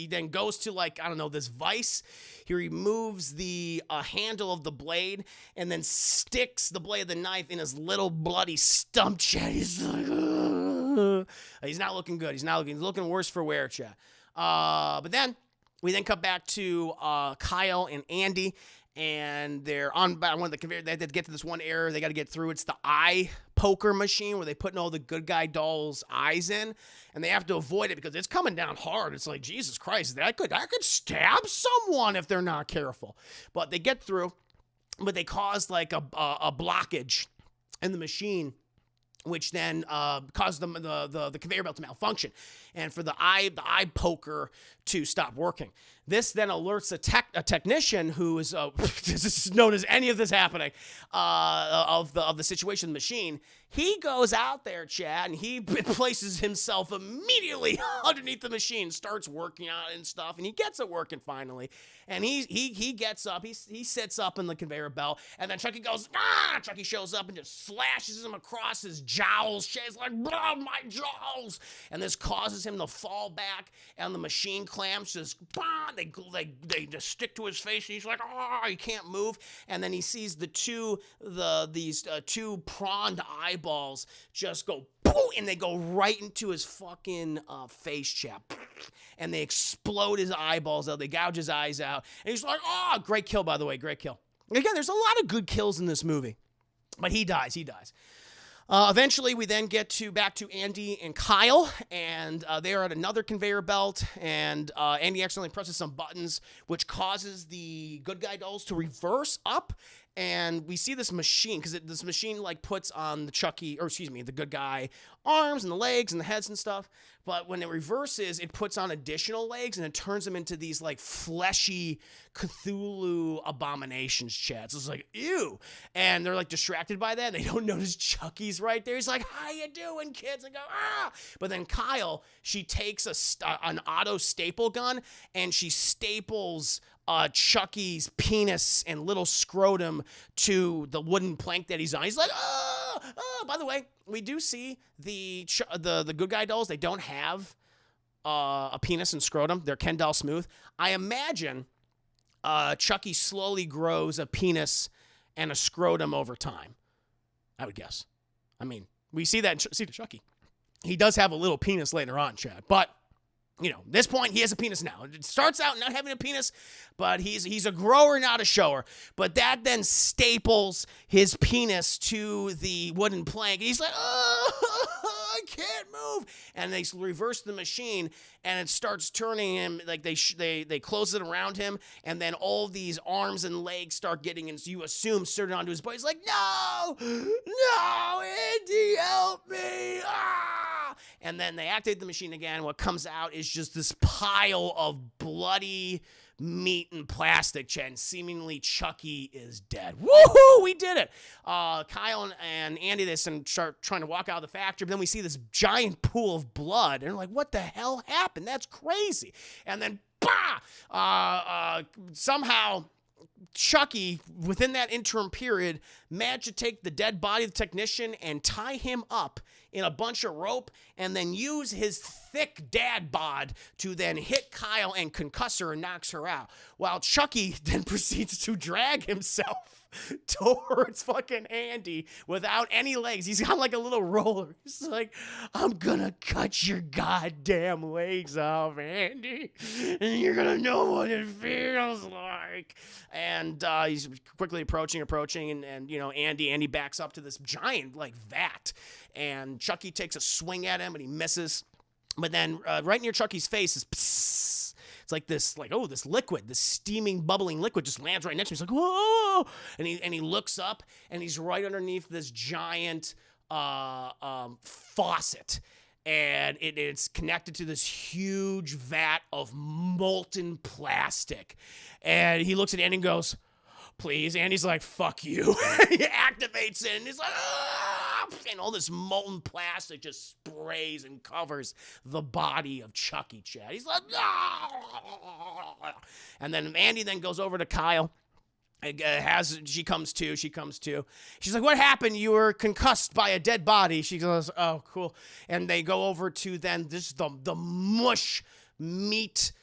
then goes to this vise. He removes the handle of the blade and then sticks the blade of the knife in his little bloody stump, chat. He's like, ugh. He's not looking good. He's looking worse for wear, chat. But then we come back to Kyle and Andy, and they're on one of the conveyor. They have to get to this one area they got to get through. It's the eye poker machine where they put all the good guy dolls' eyes in, and they have to avoid it because it's coming down hard. It's like, Jesus Christ, that could stab someone if they're not careful. But they get through. but they caused like a blockage in the machine, which then caused the conveyor belt to malfunction, and for the eye poker to stop working. This then alerts a technician who is this is known as any of this happening of the situation in the machine. He goes out there, Chad, and he places himself immediately underneath the machine, starts working on it and stuff, and he gets it working finally. And he gets up, he sits up in the conveyor belt, and then Chucky goes, ah! Chucky shows up and just slashes him across his jowls. Shay's like, blah, my jowls! And this causes him to fall back, and the machine clamps just, bah! They just stick to his face, and he's like, oh, he can't move. And then he sees these two prawned eyeballs just go boom, and they go right into his fucking face, chap. And they explode his eyeballs out. They gouge his eyes out. And he's like, oh, great kill, by the way, great kill. Again, there's a lot of good kills in this movie. But he dies. Eventually, we then get back to Andy and Kyle, and they are at another conveyor belt, and Andy accidentally presses some buttons, which causes the good guy dolls to reverse up, and we see this machine, because this machine, like, puts on the good guy arms and the legs and the heads and stuff, but when it reverses, it puts on additional legs, and it turns them into these, like, fleshy Cthulhu abominations, Chad. So it's like, ew. And they're, like, distracted by that. They don't notice Chucky's right there. He's like, how you doing, kids? And go, ah! But then Kyle, she takes an auto staple gun, and she staples Chucky's penis and little scrotum to the wooden plank that he's on. He's like, oh! By the way, we do see the good guy dolls. They don't have a penis and scrotum. They're Ken doll smooth. I imagine Chucky slowly grows a penis and a scrotum over time. I would guess. I mean, we see that in Chucky. He does have a little penis later on, Chad, but you know, this point, he has a penis now. It starts out not having a penis, but he's a grower, not a shower. But that then staples his penis to the wooden plank. And he's like, oh, I can't move. And they reverse the machine, and it starts turning him, like they close it around him, and then all these arms and legs start getting, and so you assume, starting onto his body. He's like, no, Andy, help me. Ah! And then they activate the machine again. What comes out is just this pile of bloody meat and plastic, and seemingly Chucky is dead. Woohoo! We did it! Kyle and Andy start trying to walk out of the factory, but then we see this giant pool of blood, and they're like, what the hell happened? That's crazy. And then, bah! Somehow Chucky, within that interim period, managed to take the dead body of the technician and tie him up in a bunch of rope, and then use his thick dad bod to then hit Kyle and concuss her and knocks her out. While Chucky then proceeds to drag himself towards fucking Andy without any legs. He's got like a little roller. He's like, I'm gonna cut your goddamn legs off, Andy, and you're gonna know what it feels like. And he's quickly approaching, and you know, Andy backs up to this giant like vat, and Chucky takes a swing at him, and he misses. But then right near Chucky's face is psss. It's like this, this liquid, this steaming, bubbling liquid just lands right next to him. He's like, whoa! And he looks up, and he's right underneath this giant faucet. And it's connected to this huge vat of molten plastic. And he looks at Andy and goes, please. Andy's like, fuck you. He activates it, and he's like, ah! And all this molten plastic just sprays and covers the body of Chucky, Chad. He's like, ah! And then Andy then goes over to Kyle. She comes to. She's like, what happened? You were concussed by a dead body. She goes, oh, cool. And they go over to then this the mush meat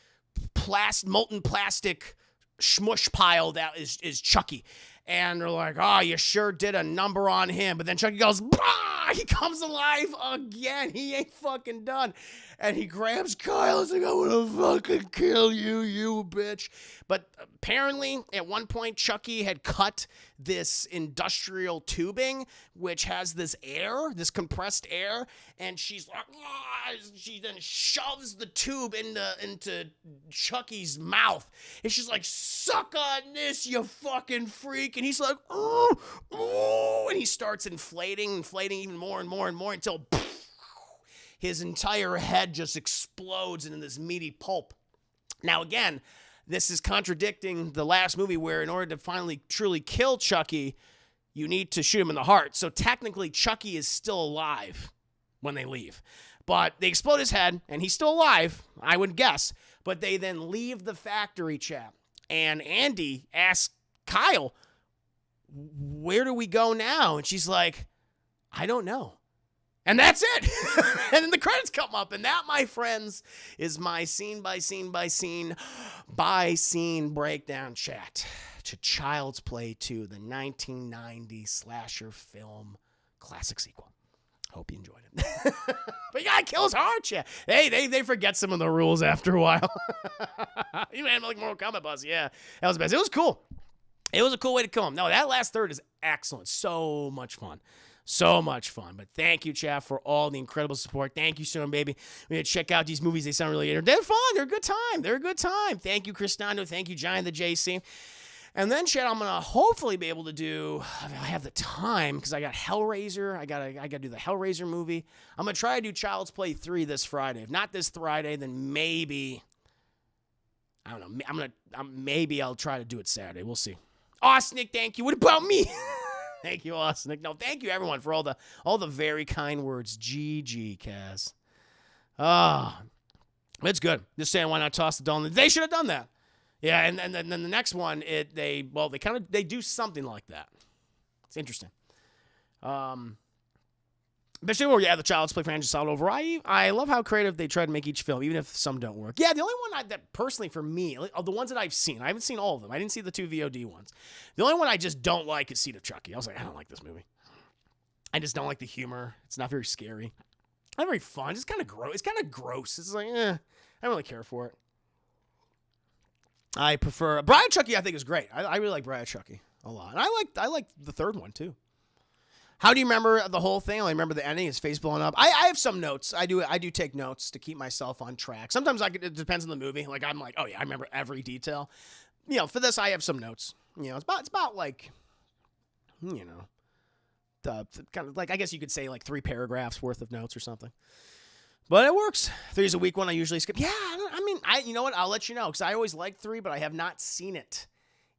molten plastic smush pile that is Chucky. And they're like, oh, you sure did a number on him. But then Chucky goes, bah! He comes alive again. He ain't fucking done. And he grabs Kyle and is like, I'm gonna fucking kill you, you bitch. But apparently, at one point, Chucky had cut this industrial tubing, which has this air, this compressed air, and she's like, ah! She then shoves the tube into Chucky's mouth. And she's like, suck on this, you fucking freak. weak, and he's like, oh, and he starts inflating even more and more and more until his entire head just explodes into this meaty pulp. Now, again, this is contradicting the last movie where in order to finally truly kill Chucky, you need to shoot him in the heart. So technically, Chucky is still alive when they leave. But they explode his head, and he's still alive, I would guess. But they then leave the factory, chap. And Andy asks Kyle, where do we go now? And she's like, I don't know. And that's it. And then the credits come up. And that, my friends, is my scene by scene breakdown chat to Child's Play 2, the 1990 slasher film classic sequel. Hope you enjoyed it. But you gotta kill his heart, chat. Hey, they forget some of the rules after a while. You had like Mortal Kombat boss. Yeah, that was the best. It was cool. It was a cool way to kill him. No, that last third is excellent. So much fun. So much fun. But thank you, chat, for all the incredible support. Thank you, Soon Baby. We need to check out these movies. They sound really good. They're fun. They're a good time. They're a good time. Thank you, Cristando. Thank you, Giant the JC. And then, chat, I'm gonna hopefully be able to do. I have the time because I got Hellraiser. I gotta do the Hellraiser movie. I'm gonna try to do Child's Play 3 this Friday. If not this Friday, then maybe I don't know. Maybe I'll try to do it Saturday. We'll see. Nick, thank you. What about me? Thank you, Nick. No, thank you everyone for all the very kind words. GG, Kaz. It's good. Just saying, why not toss the doll? They should have done that. Yeah, and then the next one, they do something like that. It's interesting. Especially the Child's Play franchise solid over. I love how creative they try to make each film, even if some don't work. Yeah, the only one that personally for me, of the ones that I've seen, I haven't seen all of them. I didn't see the 2 VOD ones. The only one I just don't like is Seed of Chucky. I was like, I don't like this movie. I just don't like the humor. It's not very scary. Not very fun. It's kind of gross. It's like, I don't really care for it. I prefer Bride of Chucky. I think is great. I really like Bride of Chucky a lot. And I like the third one too. How do you remember the whole thing? I remember the ending. His face blowing up. I have some notes. I do take notes to keep myself on track. Sometimes it depends on the movie. Like I'm like, oh yeah, I remember every detail. For this I have some notes. It's about like, the kind of like I guess you could say like 3 paragraphs worth of notes or something. But it works. 3 is a week one. I usually skip. Yeah, you know what? I'll let you know because I always liked 3, but I have not seen it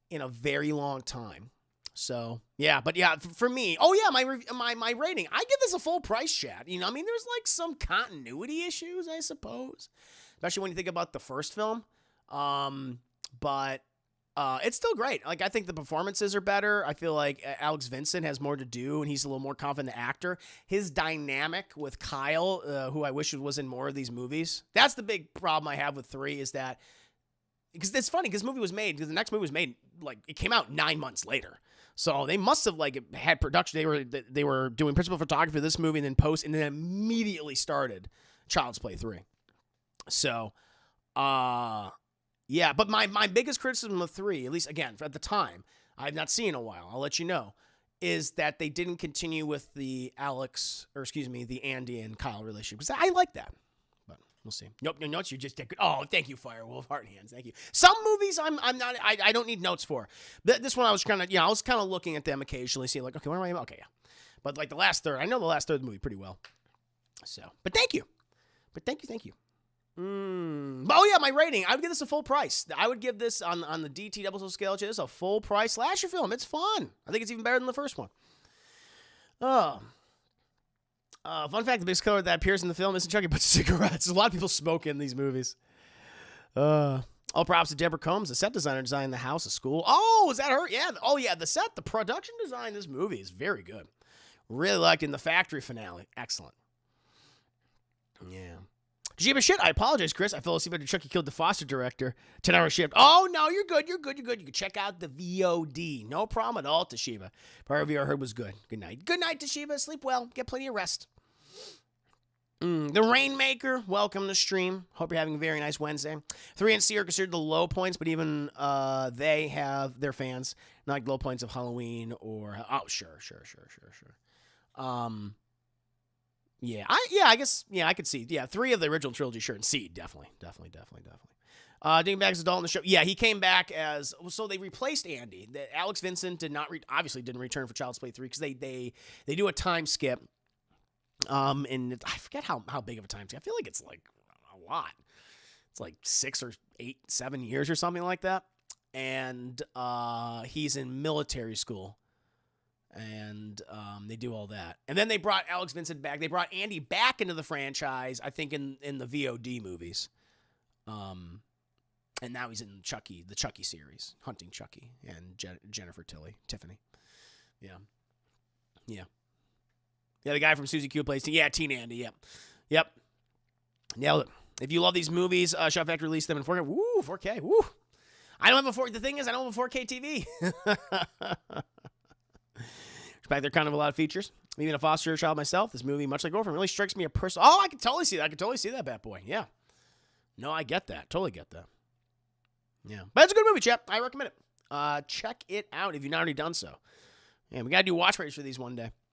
in a very long time. So yeah, but yeah, for me, my rating. I give this a full price, chat. There's like some continuity issues, I suppose, especially when you think about the first film. But it's still great. Like I think the performances are better. I feel like Alex Vincent has more to do, and he's a little more confident actor. His dynamic with Kyle, who I wish was in more of these movies. That's the big problem I have with 3 is that because it's funny because the next movie was made like it came out 9 months later. So they must have like had production. They were doing principal photography for this movie and then post, and then immediately started Child's Play 3. So, yeah. But my biggest criticism of 3, at least again at the time, I've not seen in a while. I'll let you know, is that they didn't continue with the the Andy and Kyle relationship. Because I like that. We'll see. Nope, no notes. You just take. Oh, thank you, Firewolf Heart Hands. Thank you. Some movies I'm not. I don't need notes for. This one I was kind of looking at them occasionally, seeing like, okay, where am I? Okay, yeah. But like the last third, I know the last third of the movie pretty well. So, but thank you. Thank you. Oh yeah, my rating. I would give this a full price. I would give this on the DT double scale. This a full price slasher film. It's fun. I think it's even better than the first one. Fun fact, the biggest killer that appears in the film isn't Chucky, but cigarettes. A lot of people smoke in these movies. All props to Deborah Combs, the set designer, designed the house, a school. Oh, is that her? Yeah. Oh, yeah, the production design in this movie is very good. Really liked in the factory finale. Excellent. Yeah. Did you give a shit? I apologize, Chris. I fell asleep after Chucky killed the foster director. 10-hour shift. Oh, no, you're good. You can check out the VOD. No problem at all, Toshiba. Part of you I heard was good. Good night. Good night, Toshiba. Sleep well. Get plenty of rest. The Rainmaker, welcome to stream. Hope you're having a very nice Wednesday. 3 and C are considered the low points, but even they have their fans. Not like low points of Halloween or... Oh, sure. I guess, I could see. Yeah, 3 of the original trilogy, sure, and Seed, definitely. Ding back as adult in the show. Yeah, he came back as so they replaced Andy. Alex Vincent did not obviously didn't return for Child's Play 3 because they do a time skip. And I forget how big of a time skip. I feel like it's like a lot. It's like 6 or 8, 7 years or something like that. And he's in military school. And they do all that. And then they brought Alex Vincent back. They brought Andy back into the franchise, I think, in the VOD movies. And now he's in Chucky, the Chucky series, Hunting Chucky, and Jennifer Tiffany. Yeah. Yeah. Yeah, the guy from Suzy Q plays Teen Andy, Yep. Nailed it. If you love these movies, Shout Factory released them in 4K. Woo, 4K, woo. I don't have the thing is, I don't have a 4K TV. Back there, kind of a lot of features. Even a foster child myself, this movie, much like Girlfriend, really strikes me a personal. Oh, I can totally see that. I can totally see that bad boy. Yeah. No, I get that. Totally get that. Yeah. But it's a good movie, chap. I recommend it. Check it out if you've not already done so. Yeah, we got to do watch parties for these one day.